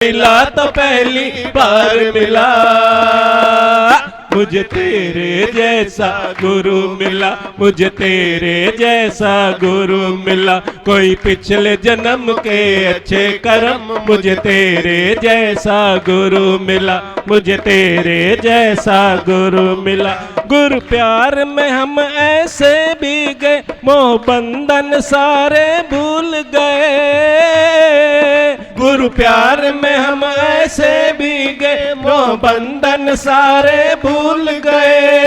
मिला तो पहली बार मिला, मुझे तेरे जैसा गुरु मिला, मुझे तेरे जैसा गुरु मिला। कोई पिछले जन्म के अच्छे कर्म, मुझे तेरे जैसा गुरु मिला, मुझे तेरे जैसा गुरु मिला। गुरु प्यार में हम ऐसे भी गए, मोह बंधन सारे भूल गए। गुरु प्यार में हम ऐसे भी गए, मोह बंधन सारे भूल गए।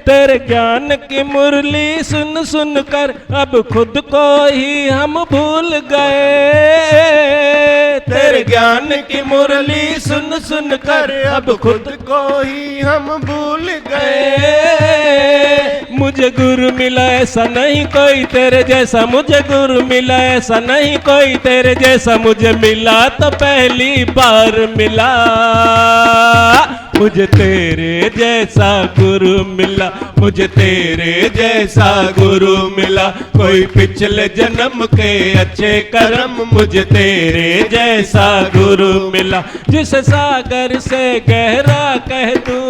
तेरे ज्ञान की मुरली सुन सुन कर अब खुद को ही हम भूल गए। तेरे ज्ञान की मुरली सुन सुन कर अब खुद को ही हम भूल गए। मुझे गुरु मिला ऐसा नहीं कोई तेरे जैसा, मुझे गुरु मिला ऐसा नहीं कोई तेरे जैसा। मुझे मिला तो पहली बार मिला, मुझे तेरे जैसा गुरु मिला, मुझे तेरे जैसा गुरु मिला। कोई पिछले जन्म के अच्छे कर्म, मुझे तेरे जैसा गुरु मिला। जिस सागर से गहरा कह दूं,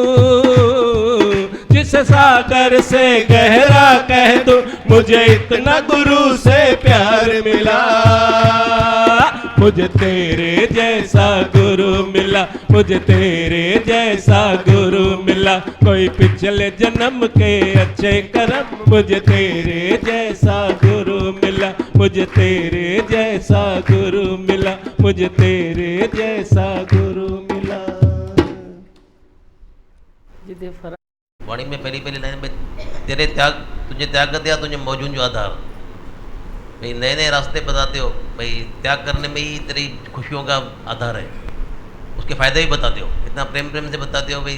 जिस सागर से गहरा कह दूं, मुझे इतना गुरु से प्यार मिला। मुझे तेरे जैसा गुरु मिला, मुझे तेरे जैसा गुरु मिला। कोई पिछले जन्म के अच्छे कर्म, मुझे तेरे जैसा गुरु मिला, मुझे तेरे जैसा गुरु मिला, मुझे तेरे जैसा गुरु मिला। वाणी में पहली लाइन में तेरे त्याग, तुझे त्याग कर दिया तुझे मौजूद जो आधार। भाई नए नए रास्ते बताते हो, भाई त्याग करने में ही तेरी खुशियों का आधार है, उसके फायदे भी बताते हो, इतना प्रेम प्रेम से बताते हो। भाई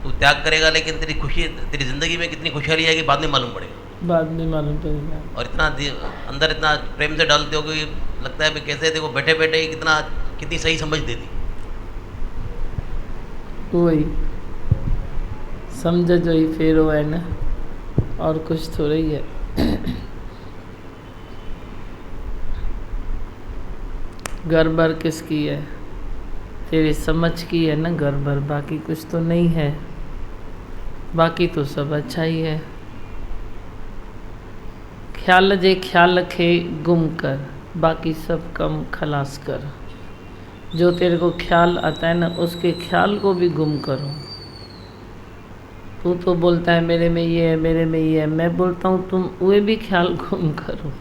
तू त्याग करेगा लेकिन तेरी खुशी, तेरी ज़िंदगी में कितनी खुशहाली आएगी बाद में मालूम पड़ेगा, बाद में मालूम पड़ेगा। और इतना अंदर इतना प्रेम से डालते हो कि लगता है भाई कैसे देखो बैठे बैठे ही कितनी सही समझ देती। वही समझ जो ही फेर हो है ना, और कुछ थोड़ा ही है। घर भर किसकी है? तेरी समझ की है ना घर भर, बाकी कुछ तो नहीं है, बाकी तो सब अच्छा ही है। ख्याल जे ख्याल रखे गुम कर, बाकी सब कम खलास कर। जो तेरे को ख्याल आता है ना, उसके ख्याल को भी गुम करो। तू तो बोलता है मेरे में ये है, मेरे में ये है, मैं बोलता हूँ तुम वे भी ख्याल गुम करो।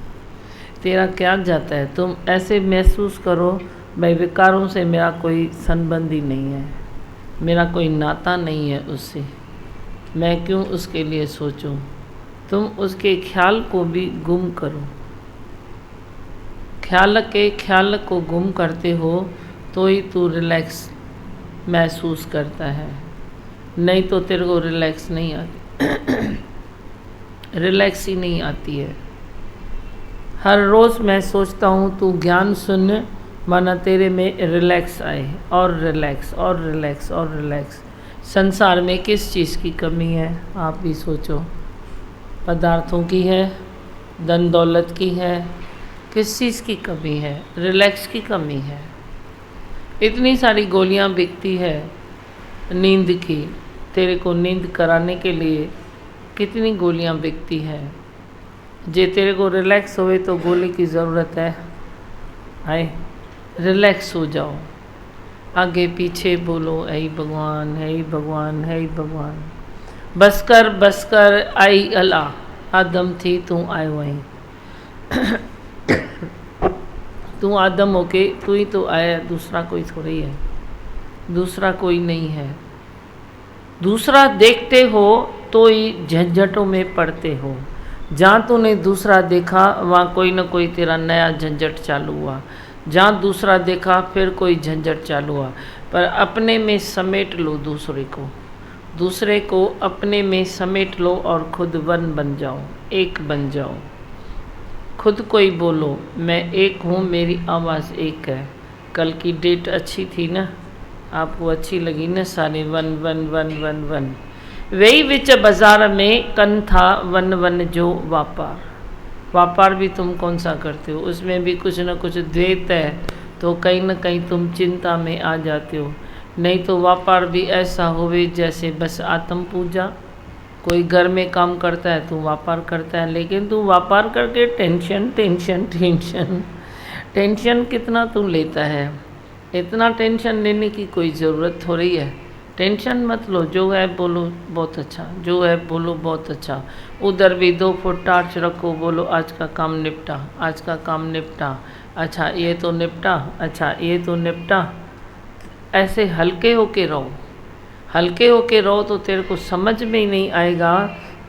तेरा क्या जाता है? तुम ऐसे महसूस करो भाई विकारों से मेरा कोई संबंध ही नहीं है, मेरा कोई नाता नहीं है उससे, मैं क्यों उसके लिए सोचूं। तुम उसके ख्याल को भी गुम करो। ख्याल के ख्याल को गुम करते हो तो ही तू रिलैक्स महसूस करता है, नहीं तो तेरे को रिलैक्स नहीं आती। रिलैक्स ही नहीं आती है। हर रोज़ मैं सोचता हूँ तू ज्ञान सुन, माना तेरे में रिलैक्स आए, और रिलैक्स और रिलैक्स और रिलैक्स। संसार में किस चीज़ की कमी है आप भी सोचो। पदार्थों की है, धन दौलत की है, किस चीज़ की कमी है? रिलैक्स की कमी है। इतनी सारी गोलियाँ बिकती है नींद की, तेरे को नींद कराने के लिए कितनी गोलियाँ बिकती है। जे तेरे को रिलैक्स होए तो गोली की ज़रूरत है? आए रिलैक्स हो जाओ, आगे पीछे बोलो ऐ भगवान है भगवान है भगवान। बस कर आई अल्लाह, आदम थी तू आयो वहीं। तू आदम होके तू ही तो आया, दूसरा कोई थोड़ा ही है, दूसरा कोई नहीं है। दूसरा देखते हो तो ही झंझटों में पड़ते हो। जहाँ तूने दूसरा देखा वहाँ कोई ना कोई तेरा नया झंझट चालू हुआ, जहाँ दूसरा देखा फिर कोई झंझट चालू हुआ। पर अपने में समेट लो दूसरे को अपने में समेट लो और खुद वन बन जाओ, एक बन जाओ। खुद को ही बोलो मैं एक हूँ, मेरी आवाज़ एक है। कल की डेट अच्छी थी ना, आपको अच्छी लगी ना? सारे one one one one one. वही विच बाज़ार में कन था वन वन जो व्यापार। व्यापार भी तुम कौन सा करते हो? उसमें भी कुछ न कुछ द्वैत है, तो कहीं न कहीं तुम चिंता में आ जाते हो। नहीं तो व्यापार भी ऐसा होवे जैसे बस आत्म पूजा। कोई घर में काम करता है, तू व्यापार करता है, लेकिन तू व्यापार करके टेंशन टेंशन टेंशन टेंशन कितना तू लेता है। इतना टेंशन लेने की कोई ज़रूरत थोड़ी है। टेंशन मत लो, जो है बोलो बहुत अच्छा, जो है बोलो बहुत अच्छा। उधर भी 2 फुट टार्च रखो, बोलो आज का काम निपटा, आज का काम निपटा, अच्छा ये तो निपटा, अच्छा ये तो निपटा। ऐसे हल्के होके रहो, हल्के होके रहो तो तेरे को समझ में ही नहीं आएगा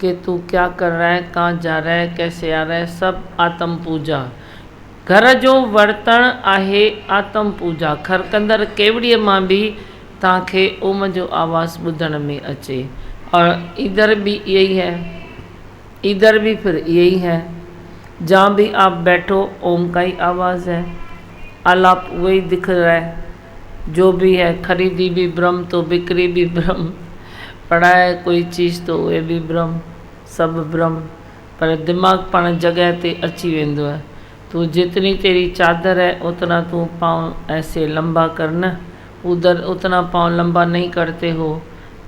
कि तू क्या कर रहा है, कहाँ जा रहा है, कैसे आ रहा है। सब आत्म पूजा। घर जो वर्तन आहे आत्म पूजा। घर कंदर केवड़ीअ मां भी तव्हांखे ओम जो आवाज़ ॿुधण में अचे। और इधर भी यही है, इधर भी फिर यही है। जहाँ भी आप बैठो ओम का ही आवाज़ है, आलाप वही दिख रहा है। जो भी है, खरीदी भी ब्रह्म तो बिक्री भी ब्रह्म, पढ़ाए कोई चीज़ तो उहे भी ब्रह्म, सब ब्रह्म। पर दिमाग़ पाण जगह ते अची वेंदो है। तू जितनी तेरी चादर है उतना तू पाँव ऐसे लंबा करना, उधर उतना पाँव लंबा नहीं करते हो।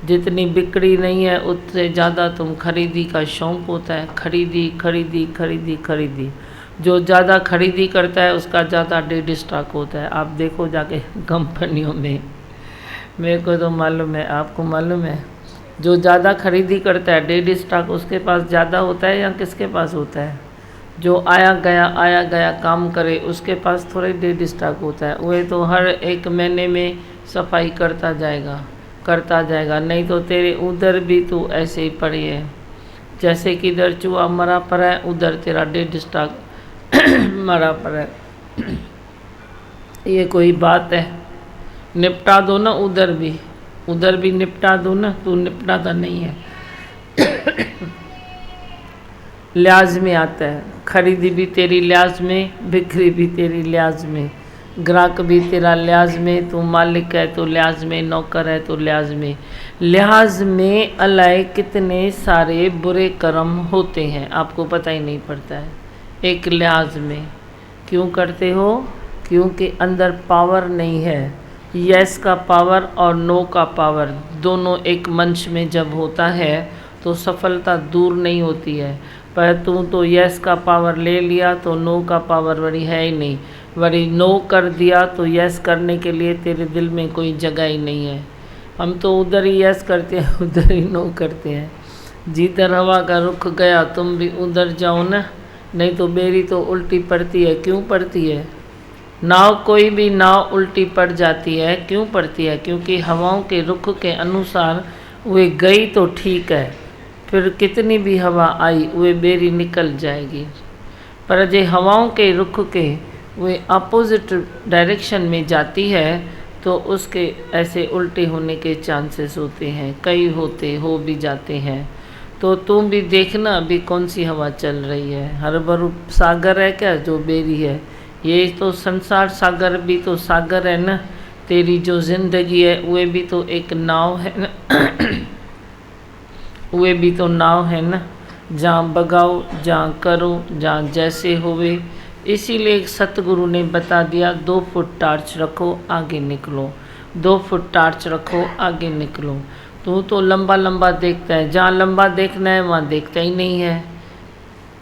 जितनी बिक्री नहीं है उससे ज़्यादा तुम खरीदी का शौक़ होता है। खरीदी खरीदी खरीदी खरीदी। जो ज़्यादा खरीदी करता है उसका ज़्यादा डेड स्टॉक होता है। आप देखो जाके कंपनियों में, मेरे को तो मालूम है, आपको मालूम है। जो ज़्यादा खरीदी करता है डेड स्टॉक उसके पास ज़्यादा होता है या किसके पास होता है? जो आया गया काम करे उसके पास थोड़े डेड स्टॉक होता है। वह तो हर एक महीने में सफाई करता जाएगा। नहीं तो तेरे उधर भी तू ऐसे ही पड़ी है, जैसे कि इधर चूहा मरा पड़ा है, उधर तेरा डेड स्टॉक मरा पड़ा है। ये कोई बात है? निपटा दो ना, उधर भी निपटा दो ना। तू निपटाता नहीं है। लिहाज में आता है। खरीदी भी तेरी लिहाज में, बिक्री भी तेरी लिहाज में, ग्राहक भी तेरा लिहाज में। तू मालिक है तो लिहाज में, नौकर है तो लिहाज में। लिहाज में अलाए कितने सारे बुरे कर्म होते हैं, आपको पता ही नहीं पड़ता है। एक लिहाज में क्यों करते हो? क्योंकि अंदर पावर नहीं है। यस का पावर और नो का पावर दोनों एक मंच में जब होता है तो सफलता दूर नहीं होती है। पर तू तो यस का पावर ले लिया तो नो का पावर वरी है ही नहीं। वरी नो कर दिया तो यस करने के लिए तेरे दिल में कोई जगह ही नहीं है। हम तो उधर ही यस करते हैं, उधर ही नो करते हैं। जिधर हवा का रुख गया तुम भी उधर जाओ ना, नहीं तो बेरी तो उल्टी पड़ती है। क्यों पड़ती है? नाव, कोई भी नाव उल्टी पड़ जाती है। क्यों पड़ती है? क्योंकि हवाओं के रुख के अनुसार वे गई तो ठीक है, फिर कितनी भी हवा आई वे बेरी निकल जाएगी। पर जे हवाओं के रुख के वे अपोजिट डायरेक्शन में जाती है तो उसके ऐसे उल्टे होने के चांसेस होते हैं, कई हो भी जाते हैं। तो तुम भी देखना अभी कौन सी हवा चल रही है। हर भरू सागर है क्या जो बेरी है? ये तो संसार सागर भी तो सागर है ना। तेरी जो ज़िंदगी है वे भी तो एक नाव है ना। वे भी तो नाव है ना, जहाँ बगाओ, जहाँ करो, जहाँ जैसे होवे। इसीलिए सतगुरु ने बता दिया 2 फुट टार्च रखो आगे निकलो, 2 फुट टार्च रखो आगे निकलो। तू तो लंबा लंबा देखता है, जहाँ लंबा देखना है वहाँ देखता ही नहीं है।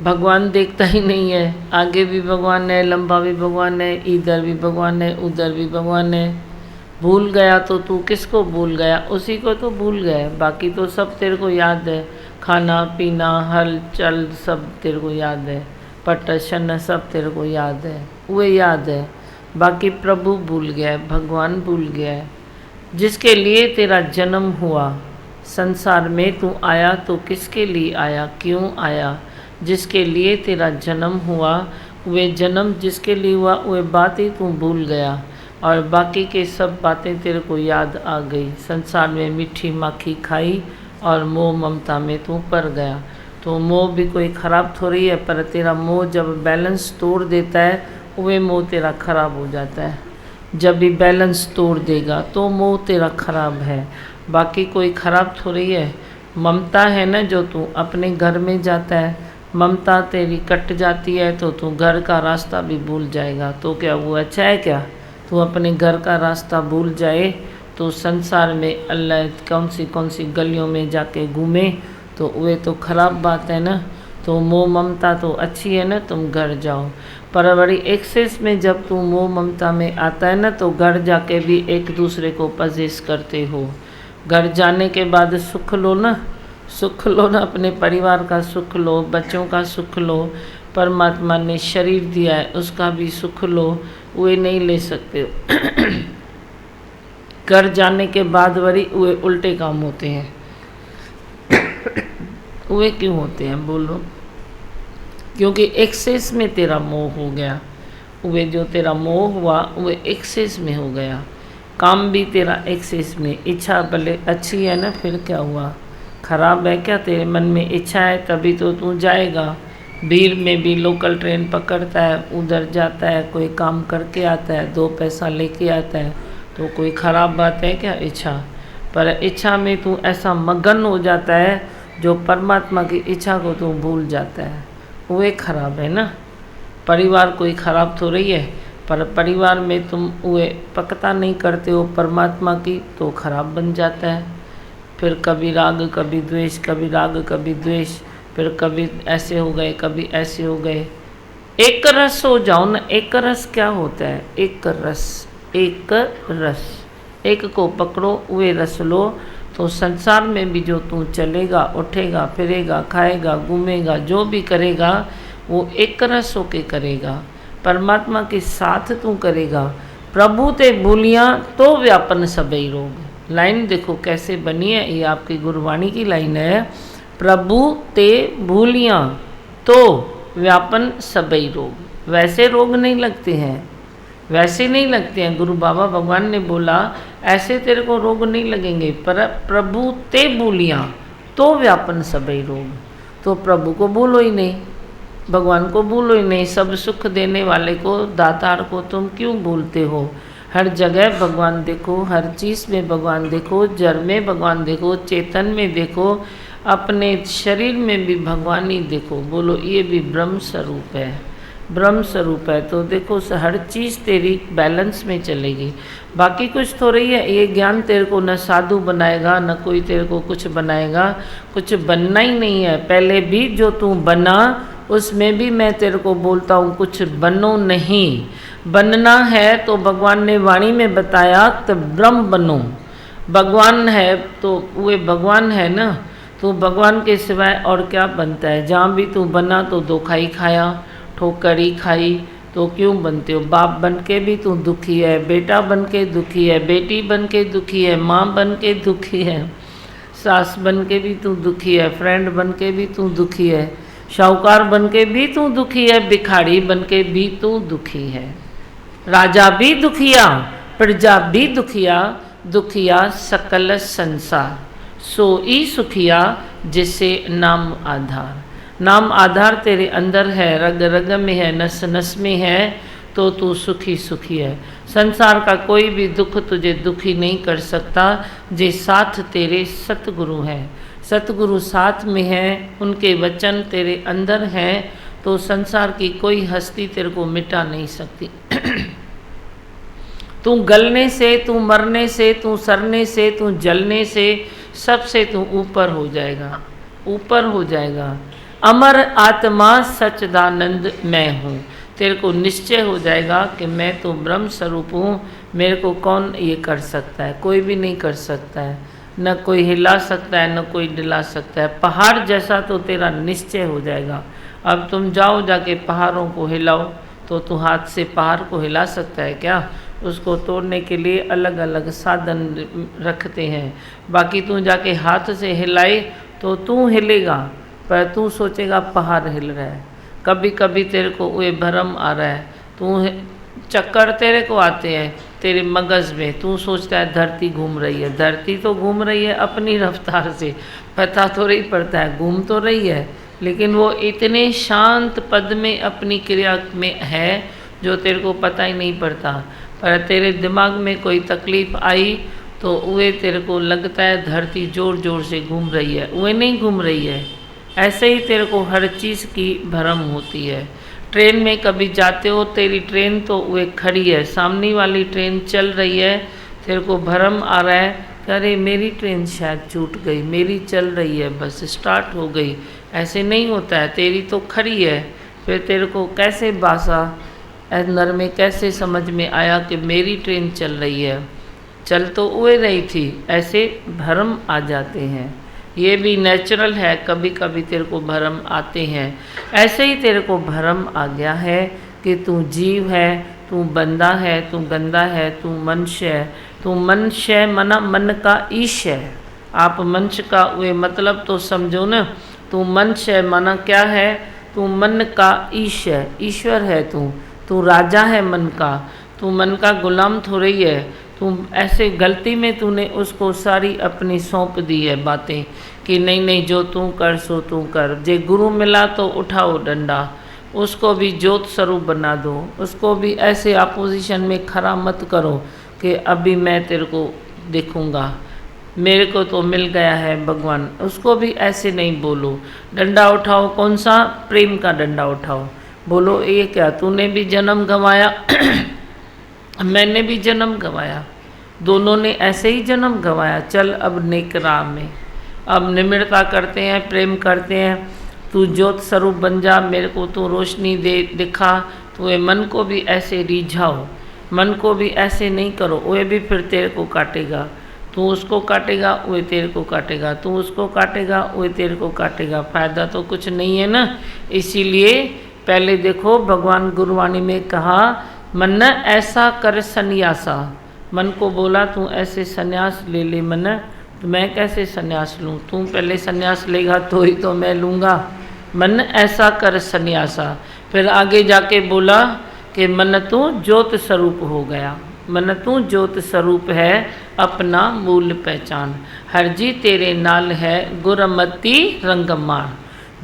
भगवान देखता ही नहीं है। आगे भी भगवान है, लंबा भी भगवान है, इधर भी भगवान है, उधर भी भगवान है। भूल गया तो तू किसको भूल गया? उसी को तो भूल गया। बाकी तो सब तेरे को याद है। खाना पीना, हलचल सब तेरे को याद है। पटशन सब तेरे को याद है, वो याद है। बाकी प्रभु भूल गया है, भगवान भूल गया है। जिसके लिए तेरा जन्म हुआ संसार में, तू आया तो किसके लिए आया, क्यों आया? जिसके लिए तेरा जन्म हुआ, वे जन्म जिसके लिए हुआ वे बात ही तू भूल गया और बाकी के सब बातें तेरे को याद आ गई। संसार में मीठी माखी खाई और मोह ममता में तू पड़ गया। तो मोह भी कोई ख़राब थोड़ी है, पर तेरा मोह जब बैलेंस तोड़ देता है वे मोह तेरा ख़राब हो जाता है। जब भी बैलेंस तोड़ देगा तो मोह तेरा ख़राब है, बाकी कोई ख़राब थोड़ी है। ममता है ना, जो तू अपने घर में जाता है, ममता तेरी कट जाती है तो तू घर का रास्ता भी भूल जाएगा। तो क्या वो अच्छा है क्या? तू अपने घर का रास्ता भूल जाए तो संसार में अल्लाह कौन सी गलियों में जाके घूमे तो वे तो ख़राब बात है ना। तो मोह ममता तो अच्छी है ना, तुम घर जाओ। पर बड़ी एक्सेस में जब तू मोह ममता में आता है ना तो घर जाके भी एक दूसरे को पजेस करते हो। घर जाने के बाद सुख लो ना, सुख लो ना, अपने परिवार का सुख लो, बच्चों का सुख लो। परमात्मा ने शरीर दिया है उसका भी सुख लो, वे नहीं ले सकते हो। घर जाने के बाद वरी वे उल्टे काम होते हैं। वे क्यों होते हैं बोलो? क्योंकि एक्सेस में तेरा मोह हो गया। वे जो तेरा मोह हुआ वे एक्सेस में हो गया। काम भी तेरा एक्सेस में, इच्छा भले अच्छी है ना, फिर क्या हुआ? खराब है क्या? तेरे मन में इच्छा है तभी तो तू जाएगा। भीड़ में भी लोकल ट्रेन पकड़ता है, उधर जाता है, कोई काम करके आता है, 2 पैसा लेके आता है, तो कोई ख़राब बात है क्या इच्छा? पर इच्छा में तू ऐसा मगन हो जाता है जो परमात्मा की इच्छा को तू भूल जाता है, वे खराब है ना। परिवार कोई ख़राब तो रही है, पर परिवार में तुम वे पक्का नहीं करते हो परमात्मा की तो खराब बन जाता है। फिर कभी राग कभी द्वेष, कभी राग कभी द्वेष, फिर कभी ऐसे हो गए कभी ऐसे हो गए। एक रस हो जाओ ना। एक रस क्या होता है? एक रस, एक रस, एक को पकड़ो, वे रस लो तो संसार में भी जो तू चलेगा, उठेगा, फिरेगा, खाएगा, घूमेगा, जो भी करेगा वो एक रस होके करेगा। परमात्मा के साथ तू करेगा। प्रभु ते भूलिया तो व्यापन सबई रोग। लाइन देखो कैसे बनी है, ये आपकी गुरबाणी की लाइन है। प्रभु ते भूलिया तो व्यापन सबई रोग। वैसे रोग नहीं लगते हैं, वैसे नहीं लगते हैं। गुरु बाबा भगवान ने बोला ऐसे तेरे को रोग नहीं लगेंगे, पर प्रभु ते भूलिया तो व्यापन सबई रोग। तो प्रभु को भूलो ही नहीं, भगवान को भूलो ही नहीं। सब सुख देने वाले को, दातार को तुम क्यों भूलते हो? हर जगह भगवान देखो, हर चीज़ में भगवान देखो, जड़ में भगवान देखो, चेतन में देखो, अपने शरीर में भी भगवान ही देखो। बोलो ये भी ब्रह्म स्वरूप है, ब्रह्म स्वरूप है। तो देखो हर चीज़ तेरी बैलेंस में चलेगी। बाकी कुछ तो रही है, ये ज्ञान तेरे को न साधु बनाएगा, न कोई तेरे को कुछ बनाएगा। कुछ बनना ही नहीं है। पहले भी जो तू बना उसमें भी मैं तेरे को बोलता हूँ कुछ बनो नहीं। बनना है तो भगवान ने वाणी में बताया तो ब्रह्म बनो। भगवान है तो वे भगवान है ना, तो भगवान के सिवाय और क्या बनता है? जहाँ भी तू बना तो धोखा ही खाया, ठोकर ही खाई, तो क्यों बनते हो? बाप बन के भी तू दुखी है, बेटा बन के दुखी है, बेटी बन के दुखी है, माँ बन के दुखी है, सास बन के भी तू दुखी है, फ्रेंड बन के भी तू दुखी है, शाहूकार बन के भी तू दुखी है, भिखारी बन के भी तू दुखी है, राजा भी दुखिया, प्रजा भी दुखिया, दुखिया सकल संसार, सोई सुखिया जिसे नाम आधार। नाम आधार तेरे अंदर है, रग रग में है, नस नस में है, तो तू सुखी सुखी है। संसार का कोई भी दुख तुझे दुखी नहीं कर सकता। जे साथ तेरे सतगुरु हैं, सतगुरु साथ में है, उनके वचन तेरे अंदर हैं, तो संसार की कोई हस्ती तेरे को मिटा नहीं सकती। तू गलने से, तू मरने से, तू सरने से, तू जलने से, सबसे तू ऊपर हो जाएगा, ऊपर हो जाएगा। अमर आत्मा सच्चिदानंद मैं हूँ। तेरे को निश्चय हो जाएगा कि मैं तो ब्रह्म स्वरूप हूँ, मेरे को कौन ये कर सकता है? कोई भी नहीं कर सकता है, न कोई हिला सकता है, न कोई डिला सकता है। पहाड़ जैसा तो तेरा निश्चय हो जाएगा। अब तुम जाओ जाके पहाड़ों को हिलाओ, तो तू हाथ से पहाड़ को हिला सकता है क्या? उसको तोड़ने के लिए अलग अलग साधन रखते हैं। बाकी तू जाके हाथ से हिलाए तो तू हिलेगा, पर तू सोचेगा पहाड़ हिल रहा है। कभी कभी तेरे को वो भ्रम आ रहा है, तू चक्कर तेरे को आते हैं तेरे मगज में, तू सोचता है धरती घूम रही है। धरती तो घूम रही है अपनी रफ्तार से, पता तो नहीं पड़ता है, घूम तो रही है, लेकिन वो इतने शांत पद में अपनी क्रिया में है जो तेरे को पता ही नहीं पड़ता। पर तेरे दिमाग में कोई तकलीफ आई तो वे तेरे को लगता है धरती जोर जोर से घूम रही है, वे नहीं घूम रही है। ऐसे ही तेरे को हर चीज़ की भ्रम होती है। ट्रेन में कभी जाते हो, तेरी ट्रेन तो वे खड़ी है, सामने वाली ट्रेन चल रही है, तेरे को भरम आ रहा है कि अरे मेरी ट्रेन शायद छूट गई, मेरी चल रही है, बस स्टार्ट हो गई। ऐसे नहीं होता है, तेरी तो खड़ी है। फिर तेरे को कैसे बासा अंदर में कैसे समझ में आया कि मेरी ट्रेन चल रही है, चल तो उए रही थी। ऐसे भ्रम आ जाते हैं, ये भी नेचुरल है, कभी कभी तेरे को भ्रम आते हैं। ऐसे ही तेरे को भ्रम आ गया है कि तू जीव है, तू बंदा है, तू गंदा है, तू मनुष्य है। तू मनुष्य मना मन का ईश है। आप मनुष्य का वे मतलब तो समझो ना। तू मनुष्य माना क्या है, तू मन का ईश है, ईश्वर है तू राजा है मन का, तू मन का गुलाम थोड़ी है। तू ऐसे गलती में तूने उसको सारी अपनी सौंप दी है बातें कि नहीं नहीं जो तू कर सो तू कर। जे गुरु मिला तो उठाओ डंडा, उसको भी ज्योत स्वरूप बना दो, उसको भी ऐसे अपोजिशन में खड़ा मत करो कि अभी मैं तेरे को देखूंगा, मेरे को तो मिल गया है भगवान। उसको भी ऐसे नहीं बोलो। डंडा उठाओ, कौन सा? प्रेम का डंडा उठाओ। बोलो ये क्या, तूने भी जन्म गंवाया मैंने भी जन्म गंवाया, दोनों ने ऐसे ही जन्म गंवाया। चल अब नेक राह में, अब निम्रता करते हैं, प्रेम करते हैं। तू ज्योत स्वरूप बन जा, मेरे को तू रोशनी दे दिखा। तो ये मन को भी ऐसे रिझाओ, मन को भी ऐसे नहीं करो, वो भी फिर तेरे को काटेगा। तू उसको काटेगा, वो तेरे को काटेगा, तू उसको काटेगा, वो तेरे को काटेगा। फायदा तो कुछ नहीं है ना। इसीलिए पहले देखो भगवान गुरुवाणी में कहा, मन ऐसा कर सन्यासा। मन को बोला तू ऐसे सन्यास ले ले मन। तो मैं कैसे सन्यास लूँ? तू पहले सन्यास लेगा तो ही तो मैं लूँगा। मन ऐसा कर सन्यासा। फिर आगे जाके बोला कि मन तू ज्योत स्वरूप हो गया। मन तू ज्योत स्वरूप है, अपना मूल पहचान। हर जी तेरे नाल है, गुरमति रंगमार।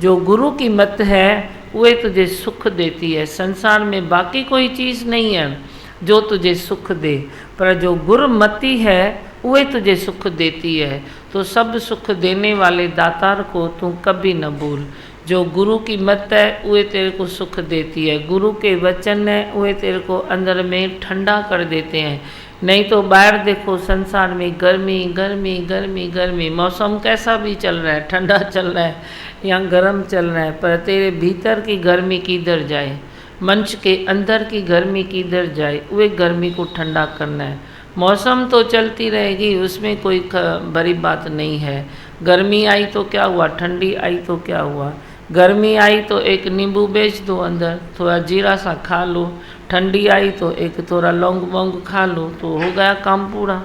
जो गुरु की मत है वे तुझे सुख देती है। संसार में बाकी कोई चीज़ नहीं है जो तुझे सुख दे, पर जो गुरुमति है वे तुझे सुख देती है। तो सब सुख देने वाले दातार को तू कभी न भूल। जो गुरु की मत है वे तेरे को सुख देती है, गुरु के वचन है वे तेरे को अंदर में ठंडा कर देते हैं। नहीं तो बाहर देखो संसार में गर्मी गर्मी गर्मी गर्मी, मौसम कैसा भी चल रहा है, ठंडा चल रहा है या गर्म चल रहा है, पर तेरे भीतर की गर्मी किधर जाए, मंच के अंदर की गर्मी किधर जाए, वे गर्मी को ठंडा करना है। मौसम तो चलती रहेगी, उसमें कोई बड़ी बात नहीं है। गर्मी आई तो क्या हुआ, ठंडी आई तो क्या हुआ। गर्मी आई तो एक नींबू बेच दो अंदर, थोड़ा जीरा सा खा लो। ठंडी आई तो एक थोड़ा लौंग वोंग खा लो, तो हो गया काम पूरा।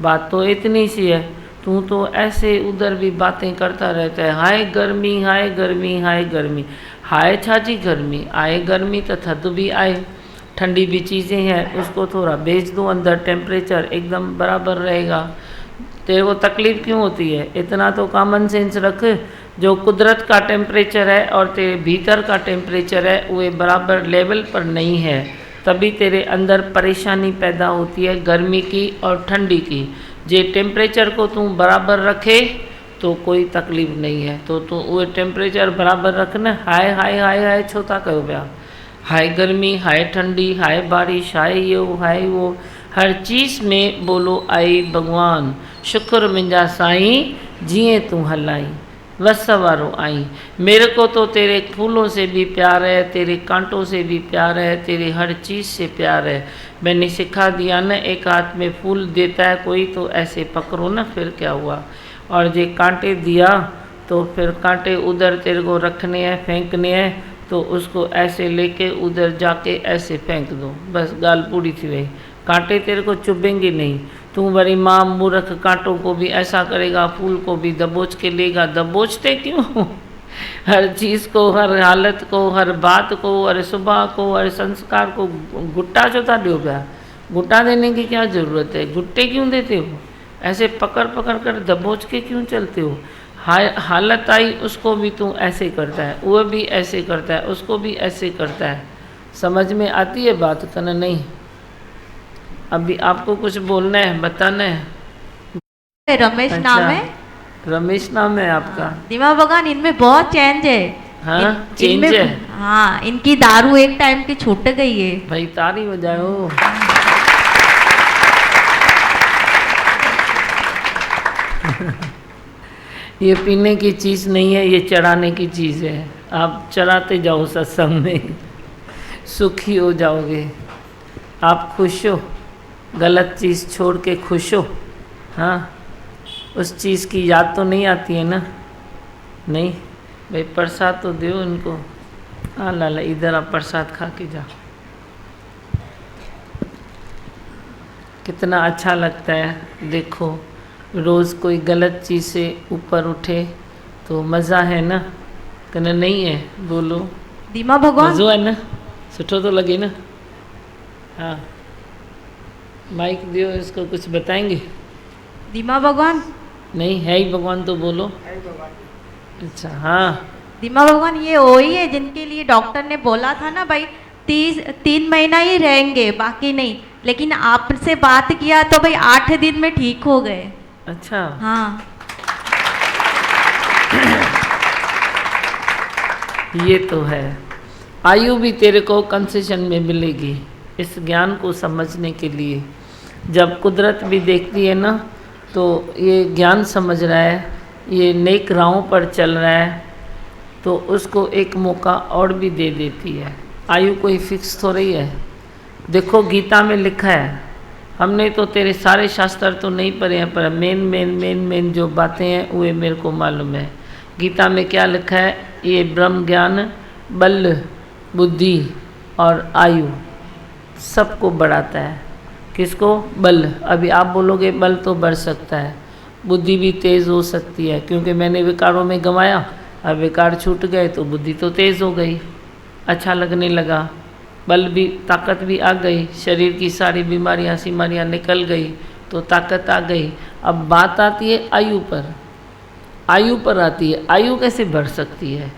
बात तो इतनी सी है। तू तो ऐसे उधर भी बातें करता रहता है, हाय गर्मी हाय गर्मी हाय गर्मी। हाय छाजी गर्मी, आए गर्मी तो थद भी आए। ठंडी भी चीज़ें हैं, उसको थोड़ा बेच दो अंदर, टेम्परेचर एकदम बराबर रहेगा। तेरे को तकलीफ़ क्यों होती है? इतना तो कॉमन सेंस रख। जो कुदरत का टेम्परेचर है और तेरे भीतर का टेम्परेचर है वे बराबर लेवल पर नहीं है, तभी तेरे अंदर परेशानी पैदा होती है गर्मी की और ठंडी की। जे टेम्परेचर को तू बराबर रखे तो कोई तकलीफ़ नहीं है। तो तू वो टेम्परेचर बराबर रखना। हाय हाय हाय हाय छोता कयो पिया, हाय गर्मी हाय ठंडी हाय बारिश हाय यो हाय वो, हर चीज़ में बोलो आई भगवान। शुक्र मुंहिंजा साईं, जिए तू हलाई वस वारो आई। मेरे को तो तेरे फूलों से भी प्यार है, तेरे कांटों से भी प्यार है, तेरे हर चीज़ से प्यार है। मैंने सिखा दिया ना, एक हाथ में फूल देता है कोई तो ऐसे पकड़ो ना, फिर क्या हुआ। और जे कांटे दिया तो फिर कांटे उधर तेरे को रखने हैं, फेंकने हैं, तो उसको ऐसे लेके उधर जाके ऐसे फेंक दो, बस गाल पूरी थी गई। कांटे तेरे को चुभेंगे नहीं। तू बड़ी माँ मूर्ख कांटों को भी ऐसा करेगा, फूल को भी दबोच के लेगा। दबोचते क्यों? हर चीज़ को, हर हालत को, हर बात को, हर सुबह को, हर संस्कार को गुट्टा चौथा दो गया। गुट्टा देने की क्या ज़रूरत है? गुट्टे क्यों देते हो? ऐसे पकड़ पकड़ कर दबोच के क्यों चलते हो? हालत आई उसको भी तू ऐसे करता है, वो भी ऐसे करता है, उसको भी ऐसे करता है। समझ में आती है बात करना? नहीं। अभी आपको कुछ बोलना है, बताना है? रमेश नाम है। रमेश नाम है आपका? दिमाग भगवान इनमें बहुत चेंज है। हाँ, चेंज है। हाँ, इनकी दारू एक टाइम की छूट गई है। भाई ताली बजाओ। ये पीने की चीज़ नहीं है, ये चढ़ाने की चीज़ है। आप चढ़ाते जाओ सत्संग में, सुखी हो जाओगे। आप खुश हो, गलत चीज़ छोड़ के खुश हो। हाँ, उस चीज़ की याद तो नहीं आती है ना? नहीं भाई, प्रसाद तो दो इनको। हाँ लाला, इधर आप प्रसाद खा के जाओ। कितना अच्छा लगता है। देखो, रोज़ कोई गलत चीज़ से ऊपर उठे तो मज़ा है ना? कहना नहीं है, बोलो। दीमा भगवान, मज़ो है ना? सुठो तो लगे ना? हाँ, माइक दियो, इसको कुछ बताएंगे? दीमा भगवान, नहीं है ही भगवान तो बोलो। अच्छा हाँ, दीमा भगवान ये वही है जिनके लिए डॉक्टर ने बोला था ना भाई 3 महीना ही रहेंगे, बाकी नहीं। लेकिन आपसे बात किया तो भाई 8 दिन में ठीक हो गए। अच्छा हाँ, ये तो है। आयु भी तेरे को कंसेशन में मिलेगी इस ज्ञान को समझने के लिए। जब कुदरत भी देखती है ना, तो ये ज्ञान समझ रहा है, ये नेक राहों पर चल रहा है, तो उसको एक मौका और भी दे देती है। आयु कोई फिक्स तो रही है। देखो गीता में लिखा है, हमने तो तेरे सारे शास्त्र तो नहीं पढ़े हैं, पर मेन जो बातें हैं वे मेरे को मालूम है। गीता में क्या लिखा है? ये ब्रह्म ज्ञान बल, बुद्धि और आयु सबको बढ़ाता है। किसको? बल। अभी आप बोलोगे बल तो बढ़ सकता है, बुद्धि भी तेज़ हो सकती है, क्योंकि मैंने विकारों में गंवाया, अब विकार छूट गए तो बुद्धि तो तेज़ हो गई, अच्छा लगने लगा, बल भी, ताकत भी आ गई, शरीर की सारी बीमारियां सीमारियां निकल गई तो ताकत आ गई। अब बात आती है आयु पर। आयु पर आती है, आयु कैसे बढ़ सकती है?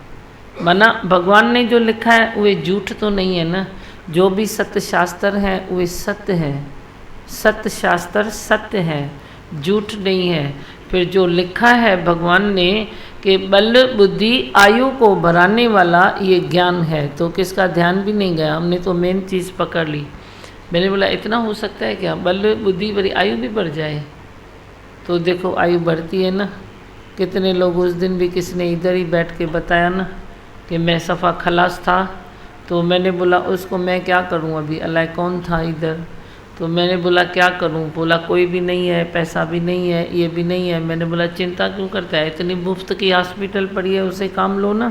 मना भगवान ने जो लिखा है वे झूठ तो नहीं है ना? जो भी सत्य शास्त्र हैं वे सत्य हैं, सत्य शास्त्र सत्य हैं, झूठ नहीं है। फिर जो लिखा है भगवान ने कि बल बुद्धि आयु को बढ़ाने वाला ये ज्ञान है, तो किसका ध्यान भी नहीं गया, हमने तो मेन चीज़ पकड़ ली। मैंने बोला इतना हो सकता है क्या, बल बुद्धि बड़ी आयु भी बढ़ जाए? तो देखो आयु बढ़ती है ना। कितने लोग, उस दिन भी किसने इधर ही बैठ के बताया ना कि मैं सफ़ा खलास था, तो मैंने बोला उसको मैं क्या करूं, अभी अल्लाह कौन था इधर, तो मैंने बोला क्या करूं, बोला कोई भी नहीं है, पैसा भी नहीं है, ये भी नहीं है। मैंने बोला चिंता क्यों करता है, इतनी मुफ्त की हॉस्पिटल पड़ी है, उसे काम लो ना।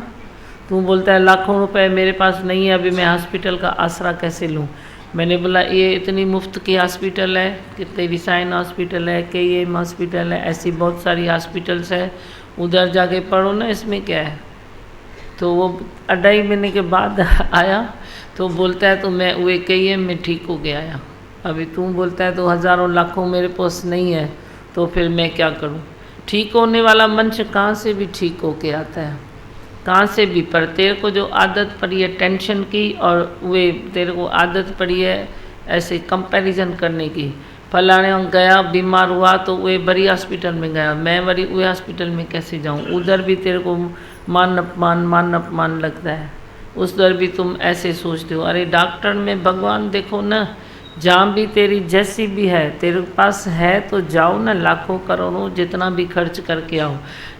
तू बोलता है लाखों रुपए मेरे पास नहीं है, अभी मैं हॉस्पिटल का आसरा कैसे लूँ। मैंने बोला ये इतनी मुफ्त की हॉस्पिटल है, कितने रिसाइन हॉस्पिटल है, KEM हॉस्पिटल है, ऐसी बहुत सारी हॉस्पिटल्स है, उधर जाके पढ़ो ना, इसमें क्या है। तो वो 2.5 महीने के बाद आया तो बोलता है तो मैं वो KEM में ठीक हो गया आया। अभी तू बोलता है तो हज़ारों लाखों मेरे पास नहीं है, तो फिर मैं क्या करूं। ठीक होने वाला मनुष्य कहाँ से भी ठीक होके आता है, कहाँ से भी। पर तेरे को जो आदत पड़ी है टेंशन की, और वे तेरे को आदत पड़ी है ऐसे कंपैरिजन करने की, फलाने गया बीमार हुआ तो वे बड़ी हॉस्पिटल में गया, मैं बड़ी वे हॉस्पिटल में कैसे जाऊं। उधर भी तेरे को मान अपमान लगता है, उधर भी तुम ऐसे सोचते हो। अरे डॉक्टर में भगवान देखो ना, जहाँ भी तेरी जैसी भी है, तेरे पास है तो जाओ ना, लाखों करोड़ों जितना भी खर्च करके आओ।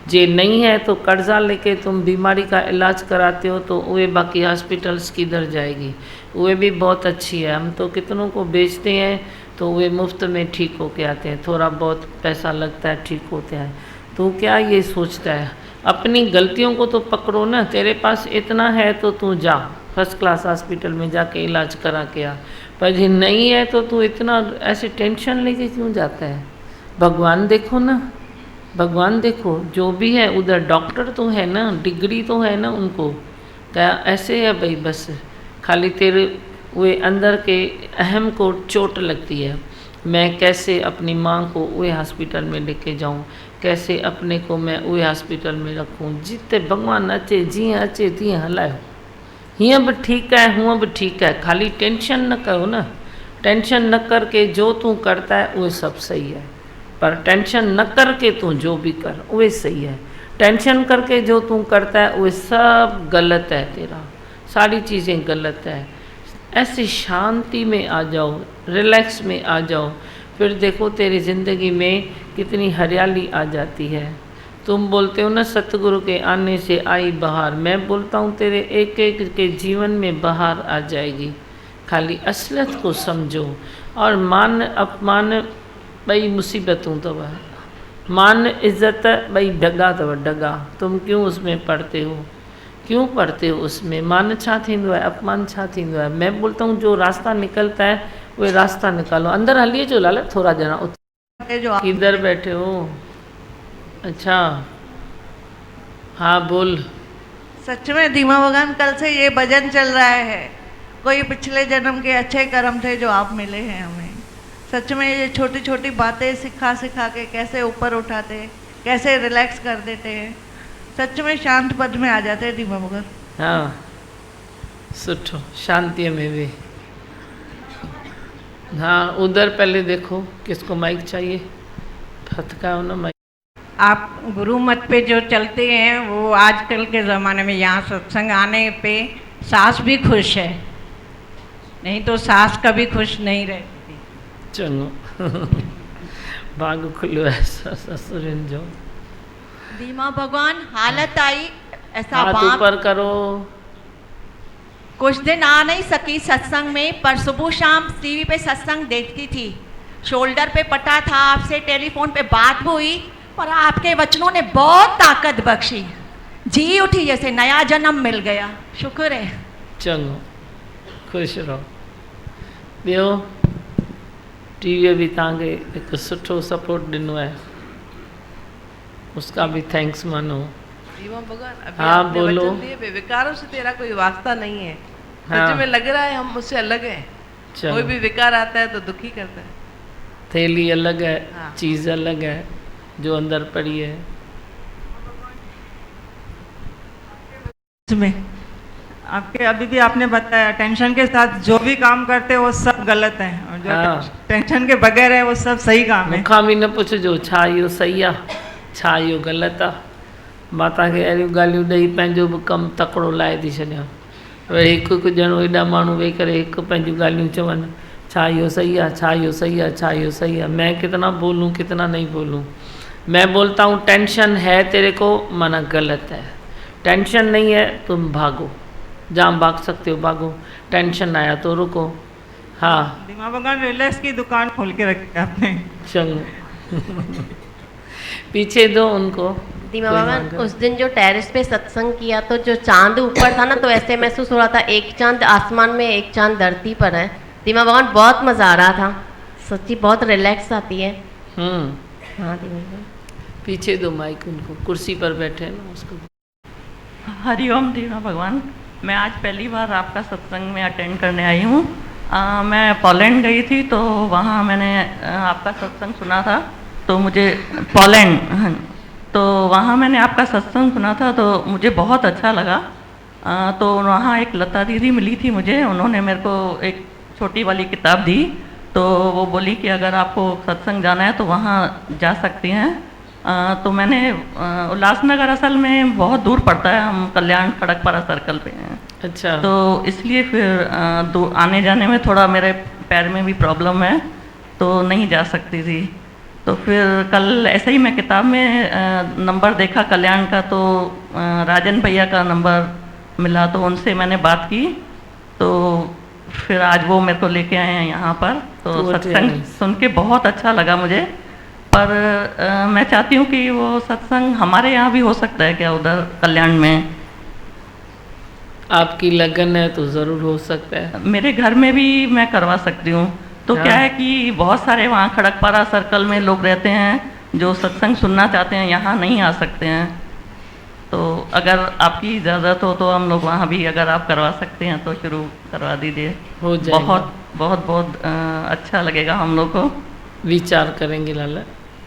जे नहीं है तो कर्जा लेके तुम बीमारी का इलाज कराते हो, तो वे बाकी हॉस्पिटल्स किधर जाएगी, वे भी बहुत अच्छी है। हम तो कितनों को बेचते हैं तो वे मुफ्त में ठीक होके आते हैं, थोड़ा बहुत पैसा लगता है ठीक होते हैं। तो क्या ये सोचता है, अपनी गलतियों को तो पकड़ो ना। तेरे पास इतना है तो तू जा फर्स्ट क्लास हॉस्पिटल में जाके इलाज करा के आ, पर ये नहीं है तो तू इतना ऐसे टेंशन लेके क्यों जाता है। भगवान देखो ना, भगवान देखो, जो भी है उधर डॉक्टर तो है ना, डिग्री तो है ना उनको, क्या ऐसे है भाई, बस खाली तेरे वे अंदर के अहम को चोट लगती है। मैं कैसे अपनी माँ को वे हॉस्पिटल में लेके जाऊँ, कैसे अपने को मैं वे हॉस्पिटल में रखूँ। जिते भगवान अचे जीअं अचे तीअं हलायो, हीअं बि ठीकु आहे हूअं बि ठीकु आहे, खाली टेंशन न कयो ना। टेंशन न करके जो तू करता है वो सब सही है, पर टेंशन न करके तू जो भी कर वो सही है। टेंशन करके जो तू करता है वो सब गलत है तेरा, सारी चीज़ें गलत है। ऐसी शांति में आ जाओ, रिलैक्स में आ जाओ, फिर देखो तेरी ज़िंदगी में कितनी हरियाली आ जाती है। तुम बोलते हो ना सतगुरु के आने से आई बहार, मैं बोलता हूँ तेरे एक एक के जीवन में बहार आ जाएगी। खाली असलियत को समझो। और मान अपमान भाई मुसीबतूं तव, मान इज़्ज़त भाई डगा तव डगा। तुम क्यों उसमें पढ़ते हो, क्यों पढ़ते हो उसमें? मान छा थींदो है, अपमान छा थींदो है? मैं बोलता हूँ जो रास्ता निकलता है वो रास्ता निकालो। अंदर हलिए जो लाल थोड़ा जना किधर बैठे हो? अच्छा हाँ बोल। सच में धीमा भगवान, कल से ये भजन चल रहा है, कोई पिछले जन्म के अच्छे कर्म थे जो आप मिले हैं हमें। सच में ये छोटी छोटी बातें सिखा सिखा के कैसे ऊपर उठाते, कैसे रिलैक्स कर देते हैं। सच में शांत पद में आ जाते हैं धीमा भगवान। हाँ सुठो, शांति में भी। हाँ उधर पहले देखो किसको माइक चाहिए, फतकाओ ना माइक। आप गुरु मत पे जो चलते हैं वो आजकल के ज़माने में यहाँ सत्संग आने पे सास भी खुश है, नहीं तो सास कभी खुश नहीं रहती। चलो भाग खुलो ऐसा ससुरन जो। धीमा भगवान हालत आई ऐसा हाथ बाप ऊपर करो। कुछ दिन आ नहीं सकी सत्संग में, पर सुबह शाम टीवी पे सत्संग देखती थी। शोल्डर पे पटा था, आपसे टेलीफोन पे बात हुई, पर आपके वचनों ने बहुत ताकत बख्शी। जी उठी जैसे नया जन्म मिल गया। शुक्र है। चलो खुश रहो। ॿियो टीवीअ बि तव्हांखे हिकु सुठो सपोर्ट ॾिनो आहे, उसका भी थैंक्स मानो। धीमा भगवान, अभी हाँ, आपने बोलो। वचन दिए, विकारों से तेरा कोई वास्ता नहीं है। हाँ। सच में लग रहा है हम उससे अलग हैं। चलो। कोई भी विकार आता है तो दुखी करता है। थैली अलग है, हाँ। चीज़ अलग है जो अंदर पड़ी है। में आपके अभी भी आपने बताया टेंशन के साथ जो भी काम करते हैं वो सब गलत है, और जो हाँ। टेंशन के बगैर है वो सब सही काम है। मूंखां बि न पुछिजो छा इहो सही आहे छा इहो ग़लति आहे। मां तव्हांखे अहिड़ियूं ॻाल्हियूं ॾेई पंहिंजो बि कमु तकिड़ो लाहे थी छॾियां। वरी हिकु हिकु ॼणो एॾा माण्हू वेही करे हिकु पंहिंजूं ॻाल्हियूं चवनि, छा इहो सही आहे, छा इहो सही आहे, छा इहो सही आहे। मैं कितना बोलूँ कितना नहीं बोलूँ। मैं बोलता हूँ टेंशन है तेरे को माना गलत है, टेंशन नहीं है तुम भागो, जहाँ भाग सकते हो भागो, टेंशन आया तो रुको। हाँ दिमाग भगवान रिलैक्स की दुकान खोल के रखी है आपने। चलो पीछे दो उनको। धीमा कोई भगवान, मांगे। उस दिन जो टेरेस पे सत्संग किया तो जो चांद ऊपर था ना, तो ऐसे महसूस हो रहा था एक चांद आसमान में एक चांद धरती पर है। धीमा भगवान बहुत मज़ा आ रहा था, सच्ची बहुत रिलैक्स आती है। हाँ धीमा भगवान। पीछे दो माइक उनको, कुर्सी पर बैठे हैं ना उसको। हरिओम धीमा भगवान, मैं आज पहली बार आपका सत्संग में अटेंड करने आई हूँ। मैं पोलैंड गई थी तो वहाँ मैंने आपका सत्संग सुना था, तो मुझे पोलैंड, तो वहाँ मैंने आपका सत्संग सुना था तो मुझे बहुत अच्छा लगा। तो वहाँ एक लता दीदी मिली थी मुझे, उन्होंने मेरे को एक छोटी वाली किताब दी, तो वो बोली कि अगर आपको सत्संग जाना है तो वहाँ जा सकती हैं। तो मैंने उल्लासनगर असल में बहुत दूर पड़ता है, हम कल्याण खड़कपारा सर्कल पे हैं। अच्छा। तो इसलिए फिर आने जाने में थोड़ा मेरे पैर में भी प्रॉब्लम है, तो नहीं जा सकती थी। तो फिर कल ऐसे ही मैं किताब में नंबर देखा कल्याण का, तो राजन भैया का नंबर मिला, तो उनसे मैंने बात की, तो फिर आज वो मेरे को लेके आए हैं यहाँ पर। तो सत्संग सुन के बहुत अच्छा लगा मुझे, पर मैं चाहती हूँ कि वो सत्संग हमारे यहाँ भी हो सकता है क्या, उधर कल्याण में? आपकी लगन है तो ज़रूर हो सकता है। मेरे घर में भी मैं करवा सकती हूँ। तो क्या है कि बहुत सारे वहाँ खड़कपारा सर्कल में लोग रहते हैं जो सत्संग सुनना चाहते हैं, यहाँ नहीं आ सकते हैं। तो अगर आपकी इजाज़त हो तो हम लोग वहाँ भी, अगर आप करवा सकते हैं तो शुरू करवा दीजिए। हो जाएगा। बहुत बहुत बहुत अच्छा लगेगा हम लोग को। विचार करेंगे लाला,